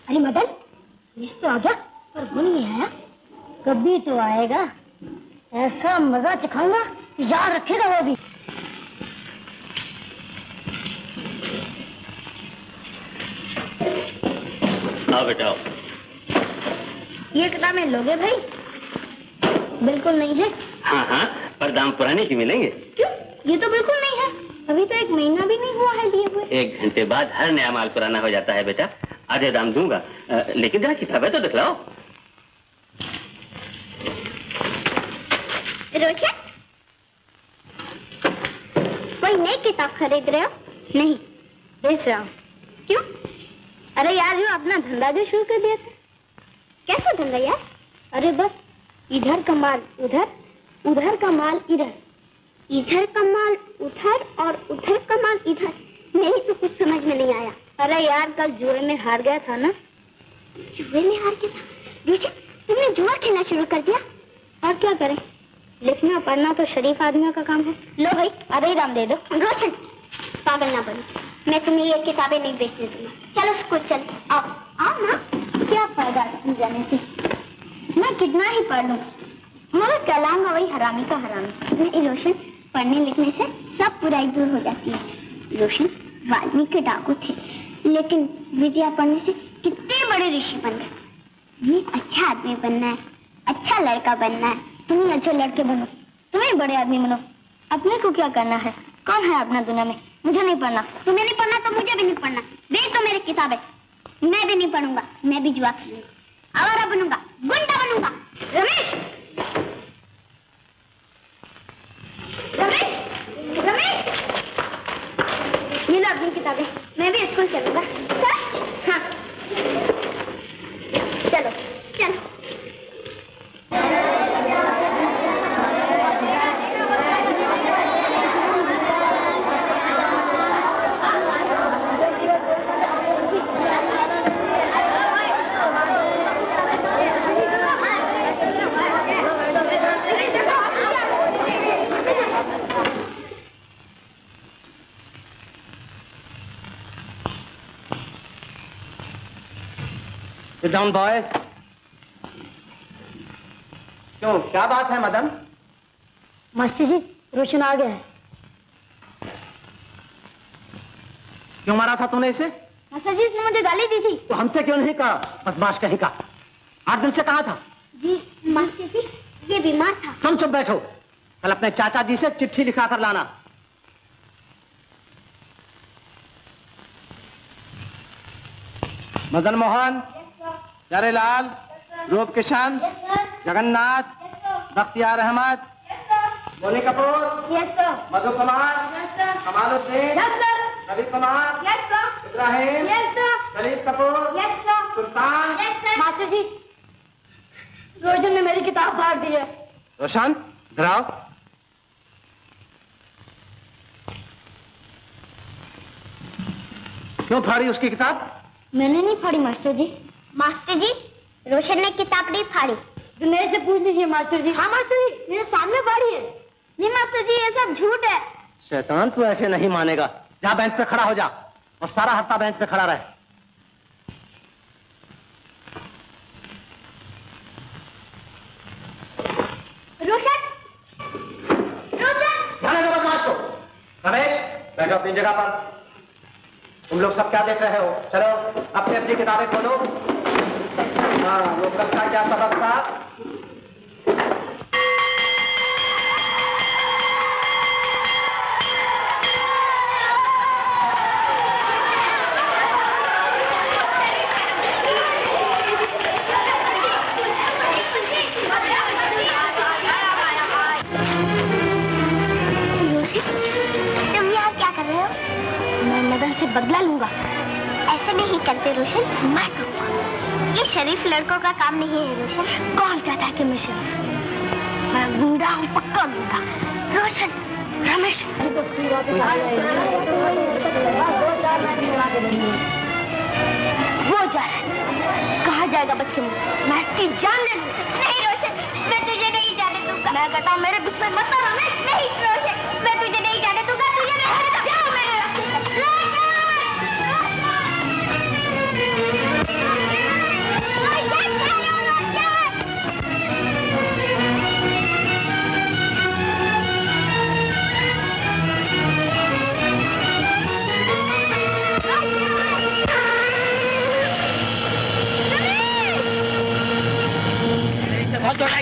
अरे मदन, मिस तो आ गया पर वो नहीं आया। कभी तो आएगा, ऐसा मजा चखाऊंगा याद रखेगा वो भी। आओ बेटा आओ। ये किताबें लोगे भाई? बिल्कुल नहीं है। हाँ हाँ, पर दाम पुराने की मिलेंगे। क्यों? ये तो बिल्कुल नहीं है। अभी तो 1 महीना भी नहीं हुआ है लिए हुए। 1 घंटे बाद हर नया माल पुराना हो जाता है बेटा। आधे दाम दूंगा, लेकिन जरा किताबें तो दिखलाओ। रोशन, कोई नई किताब खरीद रहे हो? नहीं, बेच रहा हूँ। क्यों? अरे यार, जो अपना धंधा जो शुरू कर दिया था। कैसा धंधा यार? अरे बस इधर का माल उधर, उधर का माल इधर, इधर का माल उधर और उधर का माल इधर। नहीं तो कुछ समझ में नहीं आया। अरे यार, कल जुए में हार गया था ना। जुए में हार गया था? रोशन, तुमने जुआ खेलना शुरू कर दिया? और क्या करें, लिखना पढ़ना तो शरीफ आदमियों का काम है। लो भाई, आधे दाम दे दो। रोशन, पागल ना बनो, मैं तुम्हें ये किताबें नहीं बेचने दूंगा। चलो स्कूल चल। आओ आओ ना। क्या फायदा स्कूल जाने से? मैं कितना ही पढ़ लूं, मगर कहलाऊंगा वही हरामी का हरामी। नहीं रोशन, पढ़ने लिखने से सब बुराई दूर हो जाती है। रोशन, वाल्मीकि डाकू थे, लेकिन विद्या पढ़ने से कितने बड़े ऋषि बन गए। तुम्हें अच्छा आदमी बनना है, अच्छा लड़का बनना है। तुम्हें अच्छे लड़के बनो, तुम्हें बड़े आदमी बनो। अपने को क्या करना है? कौन है अपना दुनिया में? मुझे नहीं पढ़ना। तुम्हें नहीं पढ़ना तो मुझे भी नहीं पढ़ना। बेच दो मेरी किताबें। मैं भी नहीं पढ़ूंगा, मैं भी जुआ खेलूंगा, आवारा बनूंगा, गुंडा बनूंगा। Ramesh, Ramesh, Ramesh, Sit down, boys. क्यों, क्या बात है मदन? मास्टर जी, रोशन आ गया है। क्यों मारा था तूने इसे? मास्टर जी, इसने मुझे गाली दी थी। तो हमसे क्यों नहीं कहा? बदमाश कहीं का। 8 दिन से कहाँ था? जी मास्टर जी, ये बीमार था। तुम चुप बैठो। कल अपने चाचा जी से चिट्ठी लिखा कर लाना। मदन मोहन, प्यारेलाल, रूप किशन, जगन्नाथ, बख्तियार अहमद, मोनी कपूर, मधु कुमार, कमालुद्दीन, रवि कुमार, इब्राहिम, दलीप कपूर, सुल्तान। मास्टर जी, रोशन ने मेरी किताब फाड़ दी है। रोशन, इधर आओ। क्यों फाड़ी उसकी किताब? मैंने नहीं फाड़ी मास्टर जी। मास्टर जी, रोशन ने किताब नहीं फाड़ी। दिनेश से पूछ लीजिए मास्टर जी। हाँ मास्टर जी, मेरे सामने फाड़ी है। नहीं मास्टर जी, ये सब झूठ है। शैतान, तू ऐसे नहीं मानेगा। जा बेंच पे खड़ा हो जा और सारा हफ्ता बेंच पे खड़ा रहे। रोशन, रोशन। ध्यान दो बदमाश को। रमेश, बैठो अपनी जगह पर। तुम लोग सब क्या देख रहे हो? चलो अपनी अपनी किताबें खोलो। हाँ, वो कल का क्या सबक था? तुम यहाँ क्या कर रहे हो? मैं मदन से बदला लूंगा। ऐसे नहीं करते रोशन, मैं करूँगा। ये शरीफ लड़कों का काम नहीं है रोशन। कौन कहता है कि मैं शरीफ? मैं गुंडा हूँ, पक्का गुंडा। रोशन, रमेश। वो जा रहा है। कहाँ जाएगा बच के मुझसे? मैं इसकी जान ले लूंगा। नहीं रोशन, मैं तुझे नहीं जाने दूंगा। मैं कहता हूँ मेरे बीच में मत आ रमेश। नहीं रोशन, मैं तुझे नहीं जाने दूंगा। तुझे नहीं जाओ मेरे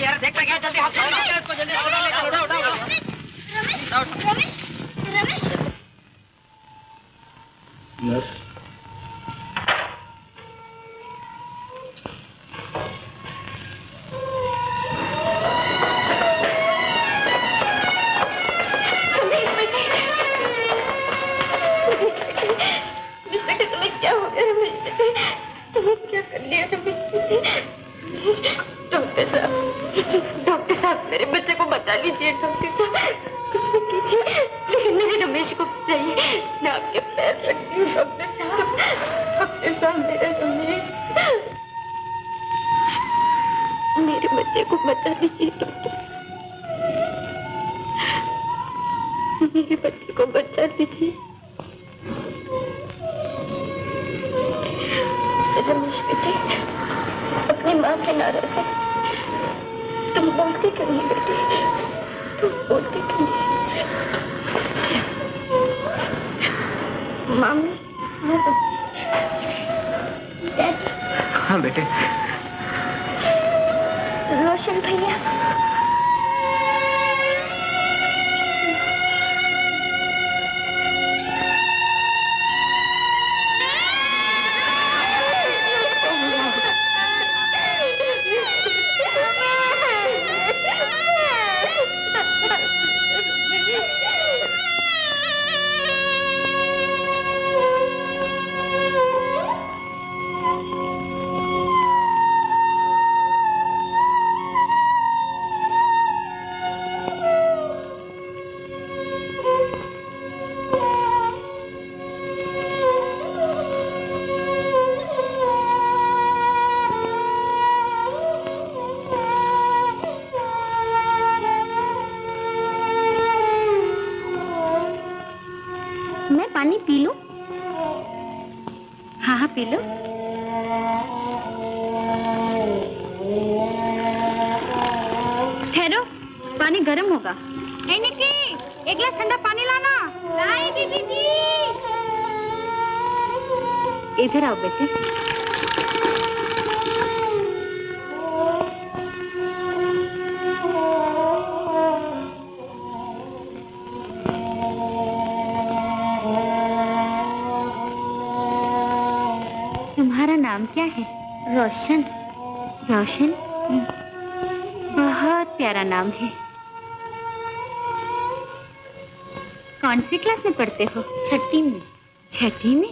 यार देख क्या जल्दी हाथ इसको जल्दी रमेश, रमेश। तुम्हें क्या हो गया रमेश बेटे? तुम्हें क्या कर लिया रमेश? डॉक्टर साहब, मेरे बच्चे को बचा लीजिए। डॉक्टर साहब, कुछ भी कीजिए, लेकिन मेरे रमेश को बचाइए। मैं आपके पैर रखती हूँ डॉक्टर साहब। डॉक्टर साहब, मेरा रमेश, मेरे बच्चे को बचा लीजिए डॉक्टर साहब। मेरे बच्चे को बचा लीजिए। रमेश बेटे, अपनी माँ से नाराज है। तुम बोलती क्यों नहीं बेटी? तुम बोलती क्यों नहीं? मामी, डैडी। हाँ बेटे। रोशन भैया, पानी पी लो। हाँ हाँ पी लो। पानी गर्म होगा। निकी, एक गिलास ठंडा पानी लाना। लाई बीबी जी। इधर आओ बेटे। तुम्हारा नाम क्या है? रोशन। रोशन? बहुत प्यारा नाम है। कौन सी क्लास में पढ़ते हो? छठी में। छठी में?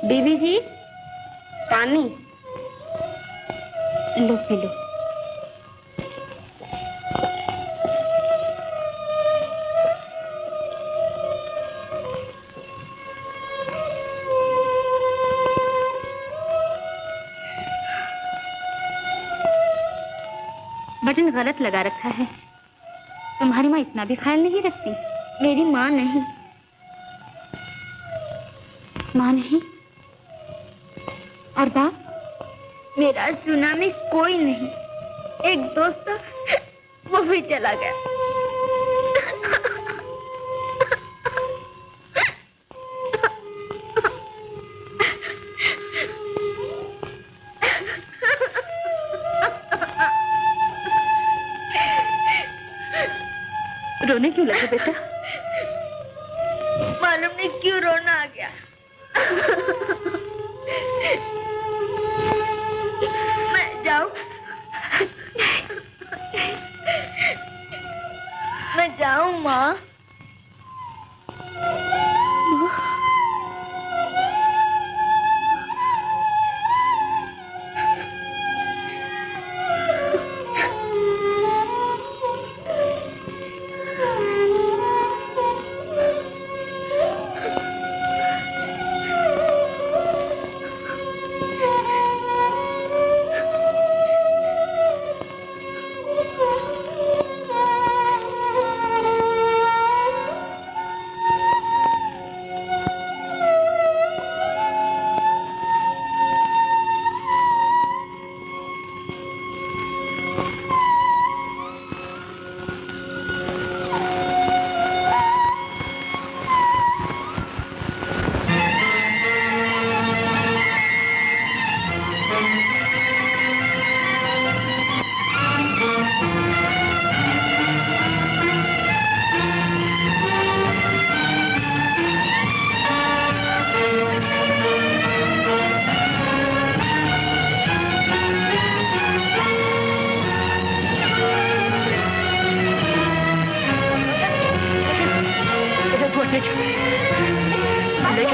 बीबी जी, पानी लो, पी लो। बटन गलत लगा रखा है। तुम्हारी माँ इतना भी ख्याल नहीं रखती? मेरी माँ नहीं। माँ नहीं? और बाप? मेरा इस दुनिया में कोई नहीं। एक दोस्त था, वो भी चला गया। रोने क्यों लगे बेटा? मालूम नहीं क्यों रोना आ गया। मैं जाऊं? मैं जाऊं माँ?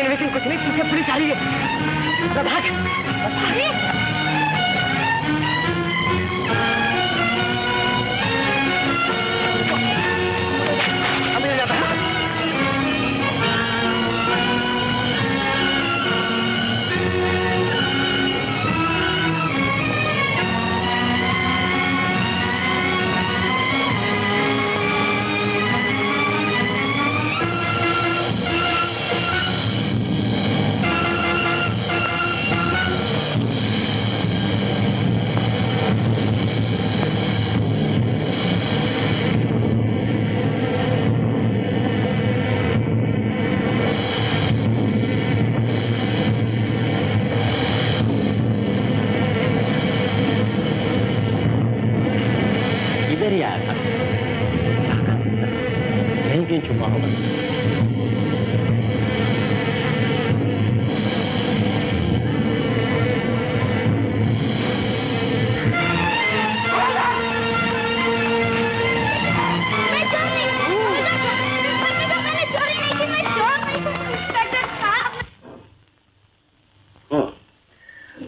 लेकिन कुछ नहीं, पीछे पुलिस आ रही है। भाग। छुपा होगा।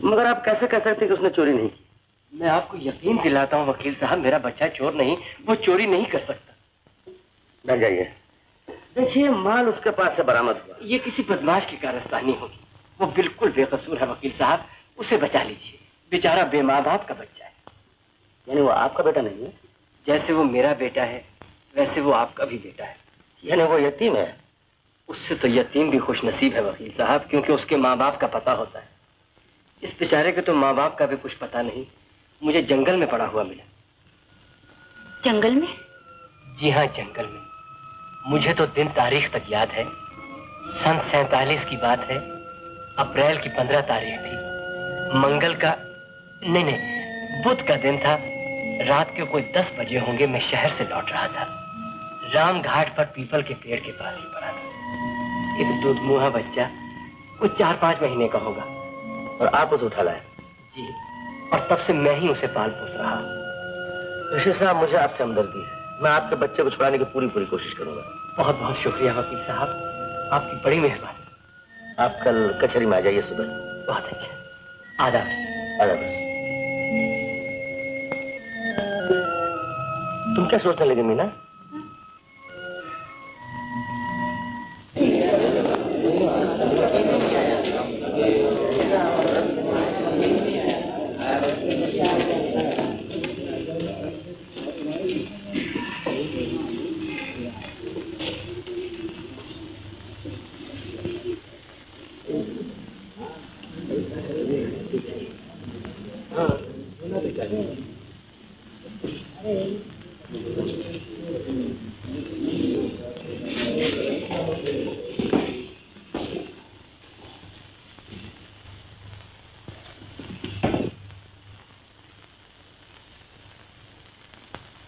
मगर आप कैसे कह सकते हैं कि उसने चोरी नहीं की? मैं आपको यकीन दिलाता हूँ वकील साहब, मेरा बच्चा चोर नहीं, वो चोरी नहीं कर सकता। बैठ जाइए। देखिए, माल उसके पास से बरामद हुआ। ये किसी बदमाश की कारस्तानी होगी। वो बिल्कुल बेकसूर है वकील साहब, उसे बचा लीजिए। बेचारा बेमाँ बाप का बच्चा है। यानी वो आपका बेटा नहीं है? जैसे वो मेरा बेटा है वैसे वो आपका भी बेटा है। यानी वो यतीम है? उससे तो यतीम भी खुशनसीब है वकील साहब, क्योंकि उसके माँ बाप का पता होता है। इस बेचारे के तो माँ बाप का भी कुछ पता नहीं, मुझे जंगल में पड़ा हुआ मिला। जंगल में? जी हाँ, जंगल में। मुझे तो दिन तारीख तक याद है। सन 47 की बात है। अप्रैल की 15 तारीख थी। मंगल का नहीं, बुध का दिन था। रात के कोई 10 बजे होंगे। मैं शहर से लौट रहा था। राम घाट पर पीपल के पेड़ के पास ही पड़ा था। एक दूधमुहा बच्चा कुछ 4-5 महीने का होगा। और आप उसे उठा लाए? जी, और तब से मैं ही उसे पाल पोस रहा। ऋषि साहब, मुझे आपसे हमदर्दी है। मैं आपके बच्चे को छुड़ाने की पूरी कोशिश करूंगा। बहुत बहुत शुक्रिया वकील साहब, आपकी बड़ी मेहरबानी। आप कल कचहरी में आ जाइए सुबह। बहुत अच्छा। आदाब। आदाब। तुम क्या सोचने लगे मीना?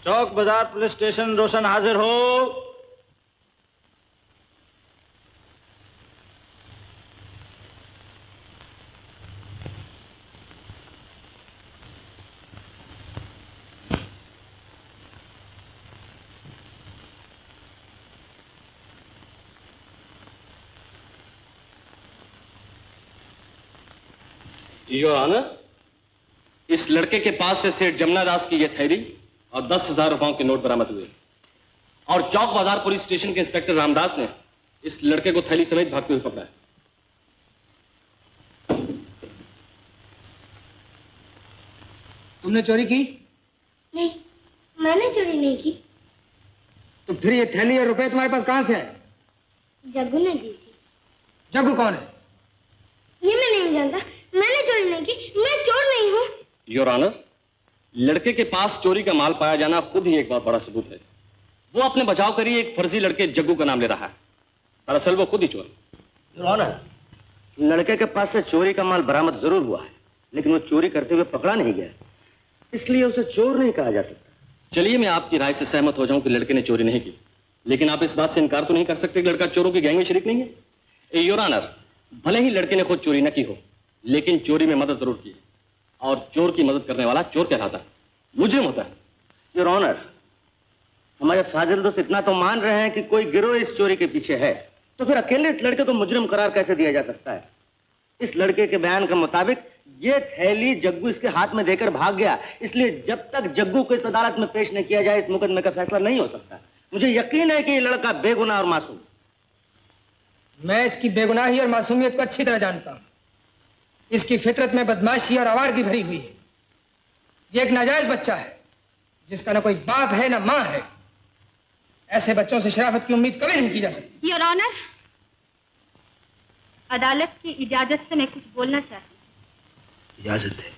चौक बाजार पुलिस स्टेशन रोशन हाजिर हो। योर ऑनर, इस लड़के के पास से सेठ जमुना दास की यह थैली और 10,000 रुपयों के नोट बरामद हुए और चौक बाजार पुलिस स्टेशन के इंस्पेक्टर रामदास ने इस लड़के को थैली समेत भागते हुए पकड़ा है। तुमने चोरी की? नहीं, मैंने चोरी नहीं की। तो फिर ये थैली और रुपए तुम्हारे पास कहां से आए? जग्गू ने दी थी। जग्गू कौन है? ये मैं नहीं जानता। मैंने चोरी नहीं की, मैं चोर नहीं हूँ। योर ऑनर, लड़के के पास चोरी का माल पाया जाना खुद ही एक बहुत बड़ा सबूत है। वो अपने बचाव कर ही एक फर्जी लड़के जग्गू का नाम ले रहा है। दरअसल वो खुद ही चोर है। योर ऑनर, लड़के के पास से चोरी का माल बरामद जरूर हुआ है, लेकिन वो चोरी करते हुए पकड़ा नहीं गया, इसलिए उसे चोर नहीं कहा जा सकता। चलिए, मैं आपकी राय से सहमत हो जाऊं कि लड़के ने चोरी नहीं की, लेकिन आप इस बात से इनकार तो नहीं कर सकते कि लड़का चोरों की गैंग में शरीक नहीं है। योर ऑनर, भले ही लड़के ने खुद चोरी न की हो, लेकिन चोरी में मदद जरूर की है, और चोर की मदद करने वाला चोर कहलाता है, मुजरिम होता है। योर ऑनर, हमारे फाजिल दोस्त इतना तो मान रहे हैं कि कोई गिरोह इस चोरी के पीछे है, तो फिर अकेले इस लड़के को मुजरिम करार कैसे दिया जा सकता है? इस लड़के के बयान के मुताबिक ये थैली जग्गू इसके हाथ में देकर भाग गया, इसलिए जब तक जग्गू को इस अदालत में पेश न किया जाए इस मुकदमे का फैसला नहीं हो सकता। मुझे यकीन है कि ये लड़का बेगुनाह और मासूम। मैं इसकी बेगुनाही और मासूमियत को अच्छी तरह जानता हूं। इसकी फितरत में बदमाशी और आवारगी भरी हुई है। ये एक नाजायज बच्चा है जिसका ना कोई बाप है ना मां है। ऐसे बच्चों से शराफत की उम्मीद कभी नहीं की जा सकती। योर ऑनर, अदालत की इजाजत से मैं कुछ बोलना चाहती हूँ। इजाजत है।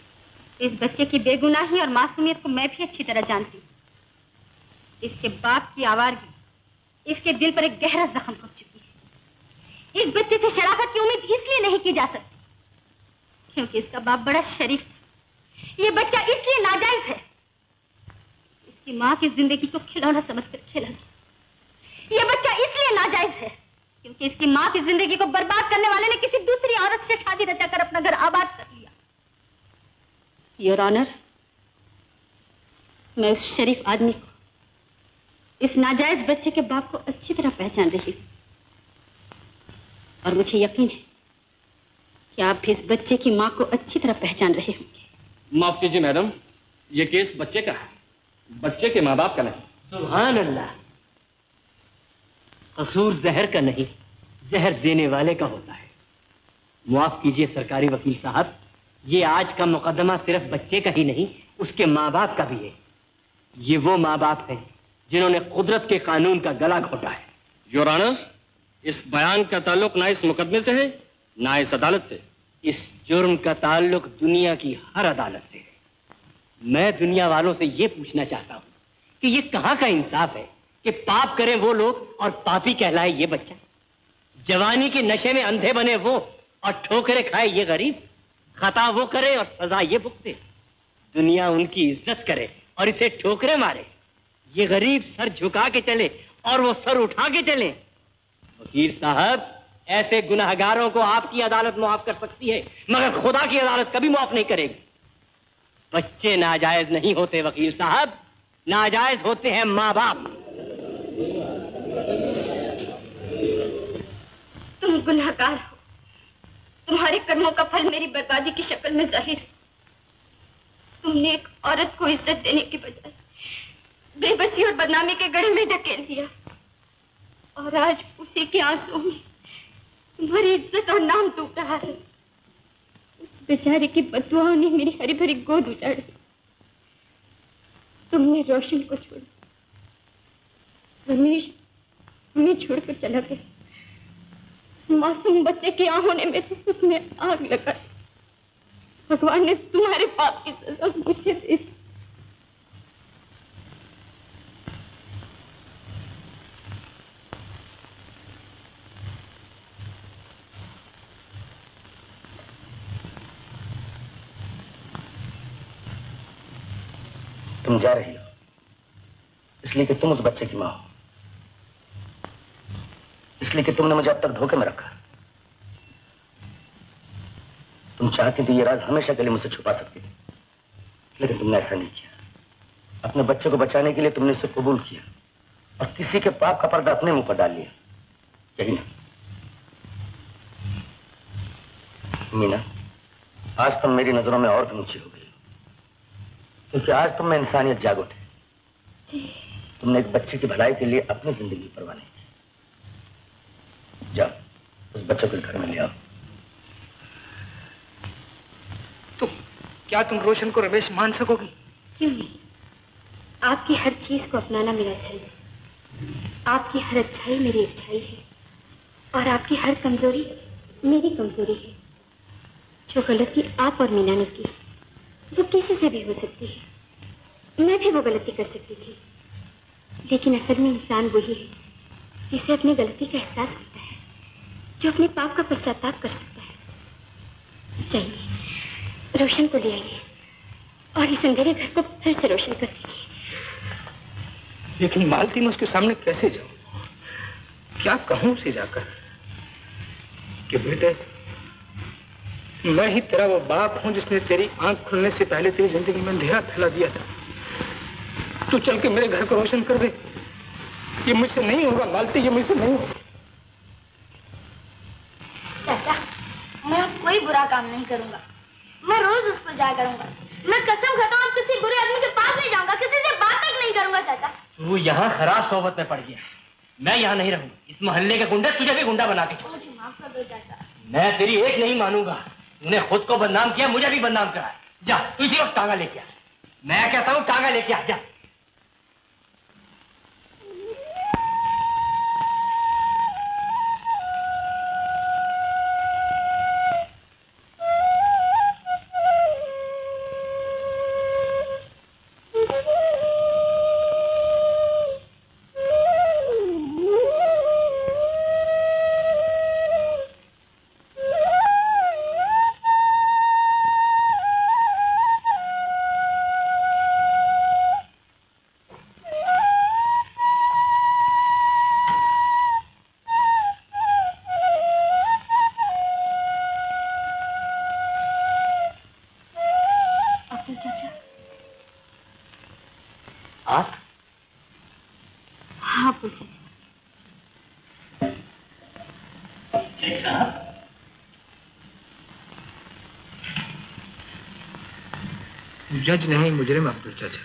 इस बच्चे की बेगुनाही और मासूमियत को मैं भी अच्छी तरह जानती हूँ। इसके बाप की आवारगी इसके दिल पर एक गहरा जख्म पहुंच चुकी है। इस बच्चे से शराफत की उम्मीद इसलिए नहीं की जा सकती क्योंकि इसका बाप बड़ा शरीफ था। ये बच्चा इसलिए नाजायज है, इसकी माँ की जिंदगी को खिलौना समझकर खेला गया। ये बच्चा इसलिए नाजायज है क्योंकि इसकी माँ की जिंदगी को बर्बाद करने वाले ने किसी दूसरी औरत से शादी रचाकर अपना घर आबाद कर लिया। योर ऑनर, मैं उस शरीफ आदमी को, इस नाजायज बच्चे के बाप को अच्छी तरह पहचान रही हूं और मुझे यकीन है कि आप भी इस बच्चे की मां को अच्छी तरह पहचान रहे होंगे। माफ कीजिए मैडम, ये केस बच्चे का है, बच्चे के माँ बाप का नहीं। सुभान अल्लाह, कसूर जहर का नहीं, जहर देने वाले का होता है। माफ कीजिए सरकारी वकील साहब, ये आज का मुकदमा सिर्फ बच्चे का ही नहीं, उसके माँ बाप का भी है। ये वो माँ बाप हैं जिन्होंने कुदरत के कानून का गला घोटा है। योर ऑनर, इस बयान का ताल्लुक ना इस मुकदमे से है ना इस अदालत से। इस जुर्म का ताल्लुक दुनिया की हर अदालत से है। मैं दुनिया वालों से यह पूछना चाहता हूं कि ये कहां का इंसाफ है कि पाप करें वो लोग और पापी कहलाए ये बच्चा। जवानी के नशे में अंधे बने वो और ठोकरे खाए ये गरीब। खता वो करे और सजा ये भुगते। दुनिया उनकी इज्जत करे और इसे ठोकरे मारे। ये गरीब सर झुका के चले और वो सर उठा के चले। वकील साहब, ऐसे गुनहगारों को आपकी अदालत माफ कर सकती है, मगर खुदा की अदालत कभी माफ नहीं करेगी। बच्चे नाजायज नहीं होते वकील साहब, नाजायज होते हैं माँ बाप। तुम गुनहगार हो, तुम्हारे कर्मों का फल मेरी बर्बादी की शक्ल में जाहिर है। तुमने एक औरत को इज्जत देने के बजाय बेबसी और बदनामी के गड्ढे में ढकेल दिया, और आज उसी के आंसू में तुम्हारी इज्जत और नाम डूब रहा है। उस बेचारे की बददुआओं ने मेरी हरी भरी गोद उजाड़ दी। तुमने रोशन को छोड़ा, रमेश हमें छोड़कर चला गया। उस मासूम बच्चे की आंखों ने मेरे सुख में आग लगाई। भगवान ने तुम्हारे पाप की सजा मुझे दे दी। तुम जा रही हो इसलिए कि तुम उस बच्चे की मां हो, इसलिए कि तुमने मुझे अब तक धोखे में रखा। तुम चाहती तो ये राज हमेशा के लिए मुझसे छुपा सकती थी, लेकिन तुमने ऐसा नहीं किया। अपने बच्चे को बचाने के लिए तुमने इसे कबूल किया और किसी के पाप का पर्दा अपने मुंह पर डाल लिया। यही ना मीना, आज तुम मेरी नजरों में और भी ऊंची हो गई, क्योंकि आज तुम में इंसानियत जाग उठी। तुमने एक बच्चे की भलाई के लिए अपनी जिंदगी की परवाह नहीं की। जाओ उस बच्चे को इस घर में ले आओ। तो क्या तुम रोशन को रमेश मान सकोगी? क्यों नहीं? आपकी हर चीज को अपनाना मेरा धर्म है। आपकी हर अच्छाई मेरी अच्छाई है और आपकी हर कमजोरी मेरी कमजोरी है। जो गलती आप और मीना ने की वो किसी से भी हो सकती है। मैं भी वो गलती कर सकती थी, लेकिन असल में इंसान वही है जिसे अपनी गलती का एहसास होता है, जो अपने पाप का पश्चाताप कर सकता है। चाहिए रोशन को ले आइए और इस अंधेरे घर को फिर से रोशन कर दीजिए। लेकिन मालती, मैं उसके सामने कैसे जाऊं? क्या कहूं उसे जाकर कि बेटे, मैं ही तेरा वो बाप हूं जिसने तेरी आंख खुलने से पहले तेरी जिंदगी में अंधेरा फैला दिया था। तू चल के मेरे घर को रोशन कर दे। ये मुझसे नहीं होगा मालती, ये मुझसे नहीं होगा। चाचा, मैं कोई बुरा काम नहीं करूंगा। मैं रोज स्कूल जाया करूंगा। मैं कसम खाता हूं, किसी बुरे आदमी के पास नहीं जाऊंगा, किसी से बात तक नहीं करूंगा। चाचा, तू यहाँ खराब सोबत में पड़ गया। मैं यहाँ नहीं रहूंगा। इस मोहल्ले के गुंडे तुझे भी गुंडा बना के। मुझे माफ कर दो चाचा। मैं तेरी एक नहीं मानूंगा। तूने खुद को बदनाम किया, मुझे भी बदनाम करा। जा तू इसी वक्त टांगा लेके आ। मैं कहता हूँ टांगा लेके आ। जा। जज नहीं, मुजरिम अब्दुल चाचा।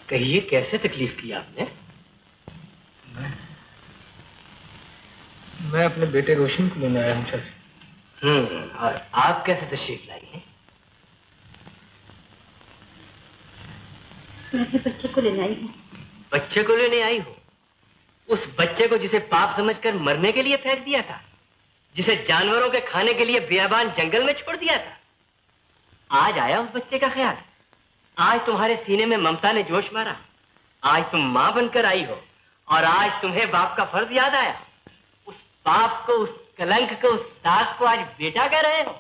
कहिए, कैसे तकलीफ की आपने? मैं अपने बेटे रोशन को लेने आया हूँ चाचा। और आप कैसे तशरीफ लाई हैं? मैं भी बच्चे को लेने आई हूँ। बच्चे को लेने आई हो? उस बच्चे को जिसे पाप समझकर मरने के लिए फेंक दिया था? जिसे जानवरों के खाने के लिए बियाबान जंगल में छोड़ दिया था, आज आया उस बच्चे का ख्याल। आज तुम्हारे सीने में ममता ने जोश मारा। आज तुम मां बनकर आई हो और आज तुम्हें बाप का फर्ज याद आया। उस पाप को, उस कलंक को, उस दाग को आज बेटा कह रहे हो।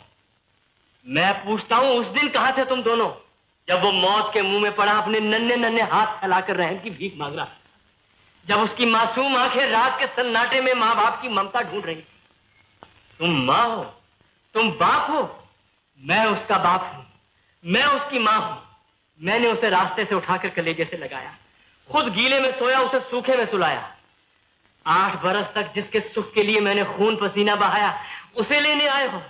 मैं पूछता हूं, उस दिन कहां थे तुम दोनों जब वो मौत के मुंह में पड़ा अपने नन्हे नन्हे हाथ फैलाकर रहम की भीख मांग रहा, जब उसकी मासूम आंखें रात के सन्नाटे में मां बाप की ममता ढूंढ रही। तुम मां हो, तुम बाप हो, मैं उसका बाप हूं, मैं उसकी मां हूं। मैंने उसे रास्ते से उठाकर कलेजे से लगाया, खुद गीले में सोया, उसे सूखे में सुलाया। 8 बरस तक जिसके सुख के लिए मैंने खून पसीना बहाया, उसे लेने आए हो।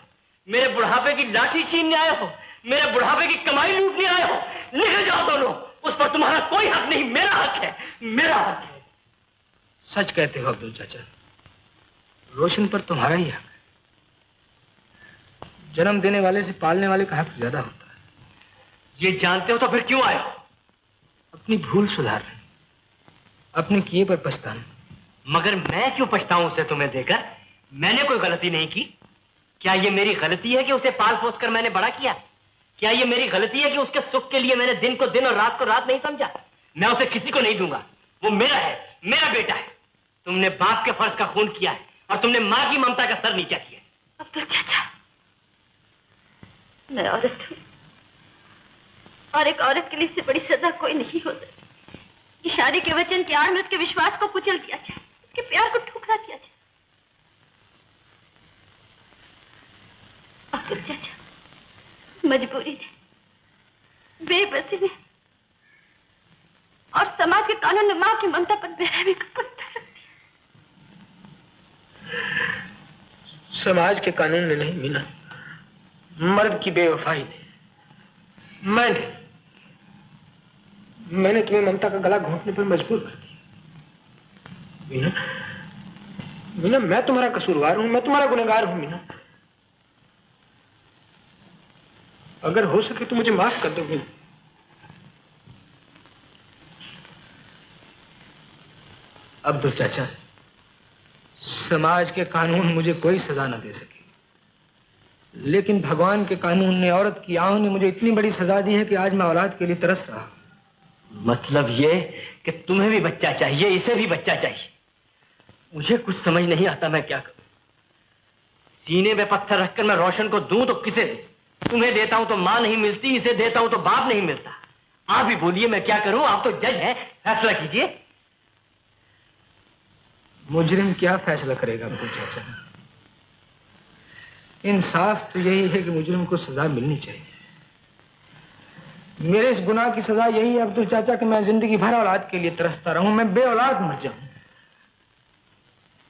मेरे बुढ़ापे की लाठी छीनने आए हो, मेरे बुढ़ापे की कमाई लूटने आए हो। निकल जाओ दोनों, उस पर तुम्हारा कोई हक नहीं, मेरा हक है, मेरा हक है। सच कहते हो अब्दुल चाचा, रोशन पर तुम्हारा ही हक है। जन्म देने वाले से पालने वाले का हक ज्यादा होता है। ये जानते हो तो फिर क्यों आए हो? अपनी भूल सुधारने, अपने किए पर पछताने। मगर मैं क्यों पछताऊं उसे तुम्हें देकर? मैंने कोई गलती नहीं की। क्या ये मेरी गलती है कि उसे पाल पोस कर मैंने बड़ा किया? क्या ये मेरी गलती है कि उसके सुख के लिए मैंने दिन को दिन और रात को रात नहीं समझा? मैं उसे किसी को नहीं दूंगा, वो मेरा है, मेरा बेटा है। तुमने बाप के फर्ज का खून किया है और तुमने मां की ममता का सर नीचा किया है। अब्दुल चाचा, मैं औरत हूं और एक औरत के लिए इससे बड़ी सजा कोई नहीं हो सकती कि शादी के वचन की आड़ में उसके विश्वास को कुचल दिया जाए, उसके प्यार को ठुकरा दिया जाए। अब्दुल चाचा, मजबूरी ने, बेबसी ने और समाज के कानून ने मां की ममता पर बेरहमी का पत्थर रख दिया। समाज के कानून ने नहीं मीना, मर्द की बेवफाई ने। मैंने तुम्हें ममता का गला घोंटने पर मजबूर कर दिया। मीना, मीना, मैं तुम्हारा कसूरवार हूं, मैं तुम्हारा गुनहगार हूं। मीना, अगर हो सके तो मुझे माफ कर दो। मीना, अब्दुल चाचा, समाज के कानून मुझे कोई सजा न दे सके, लेकिन भगवान के कानून ने, औरत की आहों ने मुझे इतनी बड़ी सजा दी है कि आज मैं औलाद के लिए तरस रहा हूं। मतलब ये कि तुम्हें भी बच्चा चाहिए, इसे भी बच्चा चाहिए। मुझे कुछ समझ नहीं आता मैं क्या करूं। सीने में पत्थर रखकर मैं रोशन को दूं तो किसे दूं? तुम्हें देता हूं तो मां नहीं मिलती, इसे देता हूं तो बाप नहीं मिलता। आप ही बोलिए मैं क्या करूं? आप तो जज हैं, फैसला कीजिए। मुजरिम क्या फैसला करेगा अब्दुल चाचा? इंसाफ तो यही है कि मुजरिम को सजा मिलनी चाहिए। मेरे इस गुनाह की सजा यही है अब्दुल चाचा कि मैं जिंदगी भर औलाद के लिए तरसता रहूं, मैं बेऔलाद मर जाऊं।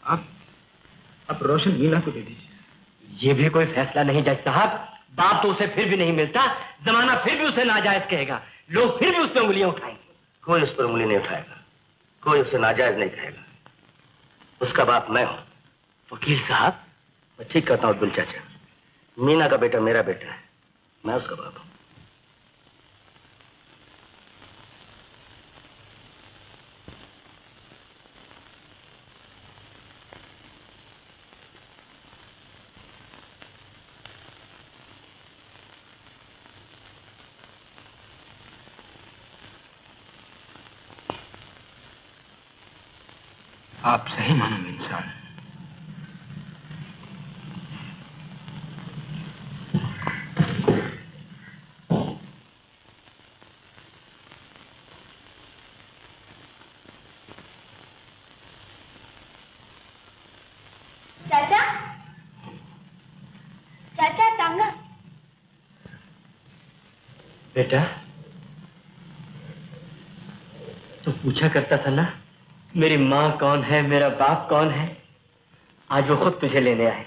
आप रोशन मीना को दे दीजिए। ये भी कोई फैसला नहीं जज साहब। बाप तो उसे फिर भी नहीं मिलता, जमाना फिर भी उसे नाजायज कहेगा, लोग फिर भी उस पर उंगलियां उठाएंगे। कोई उस पर उंगली नहीं उठाएगा, कोई उसे नाजायज नहीं कहेगा। उसका बाप मैं हूं। वकील साहब, मैं ठीक कहता हूं अब्दुल चाचा, मीना का बेटा मेरा बेटा है, मैं उसका बाप हूं। आप सही मानो में इंसान। चाचा, चाचा टांगा। बेटा, तो पूछा करता था ना मेरी माँ कौन है, मेरा बाप कौन है। आज वो खुद तुझे लेने आए।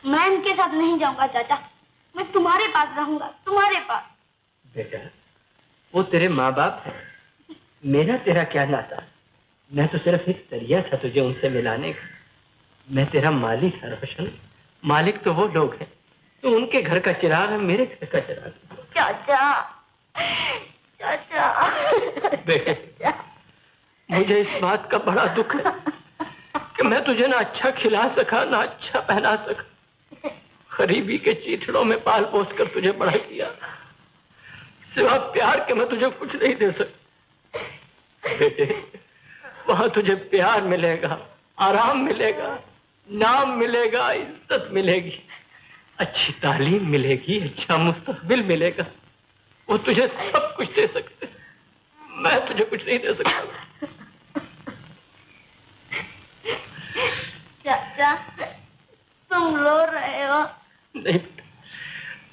मैं उनके साथ नहीं जाऊंगा चाचा, मैं तुम्हारे पास रहूंगा, तुम्हारे पास। बेटा, वो तेरे माँ बाप है, मेरा तेरा क्या नाता? मैं तो सिर्फ एक जरिया था तुझे उनसे मिलाने का। मैं तेरा मालिक था रोशन। मालिक तो वो लोग हैं, तो उनके घर का चिराग है, मेरे घर का चिराग। चाचा, चाचा। बेटे, मुझे इस बात का बड़ा दुख है कि मैं तुझे ना अच्छा खिला सका ना अच्छा पहना सका। गरीबी के चीथड़ों में पाल पोस कर तुझे बड़ा किया, सिवा प्यार के मैं तुझे कुछ नहीं दे सकता। बेटे, वहां तुझे प्यार मिलेगा, आराम मिलेगा, नाम मिलेगा, इज्जत मिलेगी, अच्छी तालीम मिलेगी, अच्छा मुस्तकबिल मिलेगा। वो तुझे सब कुछ दे सकते, मैं तुझे कुछ नहीं दे सकता। चाचा, तुम रो रहे हो? नहीं,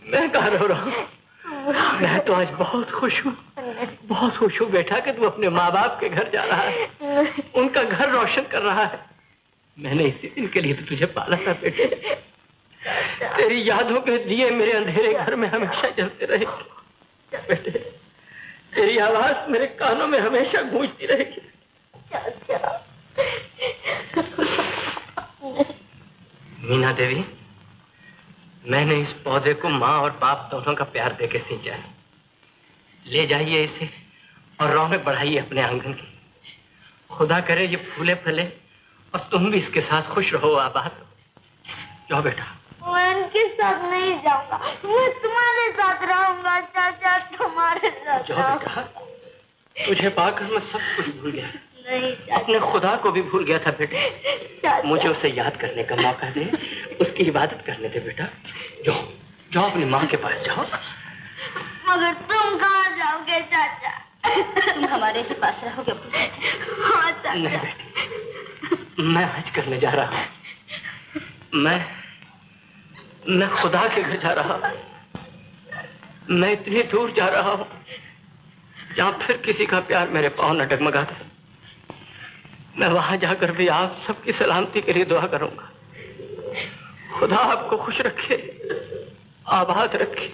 मैं कहाँ रो रहा हूँ। मैं तो आज बहुत खुश हूँ, बहुत खुश हूँ बेटा कि तू अपने माँ बाप के घर जा रहा है, उनका घर रोशन कर रहा है। मैंने इसी दिन के लिए तो तुझे पाला था बेटे। तेरी यादों के दिए मेरे अंधेरे घर में हमेशा जलते रहेंगे बेटे। तेरी आवाज मेरे कानों में हमेशा गूंजती रहेगी। मीना देवी, मैंने इस पौधे को माँ और बाप दोनों का प्यार देके सींचा है। ले जाइए इसे और रौनक बढ़ाइए अपने आंगन की। खुदा करे ये फूले फले और तुम भी इसके साथ खुश रहो, आबाद। जाओ बेटा। मैं उनके साथ नहीं जाऊंगा, मैं तुम्हारे साथ रहूंगा चाचा, तुम्हारे साथ। जाओ बेटा, तुझे पाकर मैं सब कुछ भूल गया। नहीं चाचा। अपने खुदा को भी भूल गया था बेटे। मुझे उसे याद करने का मौका दे, उसकी इबादत करने दे बेटा। जाओ जाओ, अपनी माँ के पास जाओ। मगर तुम कहाँ जाओगे चाचा? तुम हमारे ही पास रहोगे चाचा। हाँ चाचा। नहीं बेटी, मैं हज करने जा रहा हूँ। मैं खुदा के घर जा रहा हूँ। मैं इतनी दूर जा रहा हूँ जहाँ फिर किसी का प्यार मेरे पाँव न डगमगा दे। मैं वहां जाकर भी आप सबकी सलामती के लिए दुआ करूंगा। खुदा आपको खुश रखे, आबाद रखे।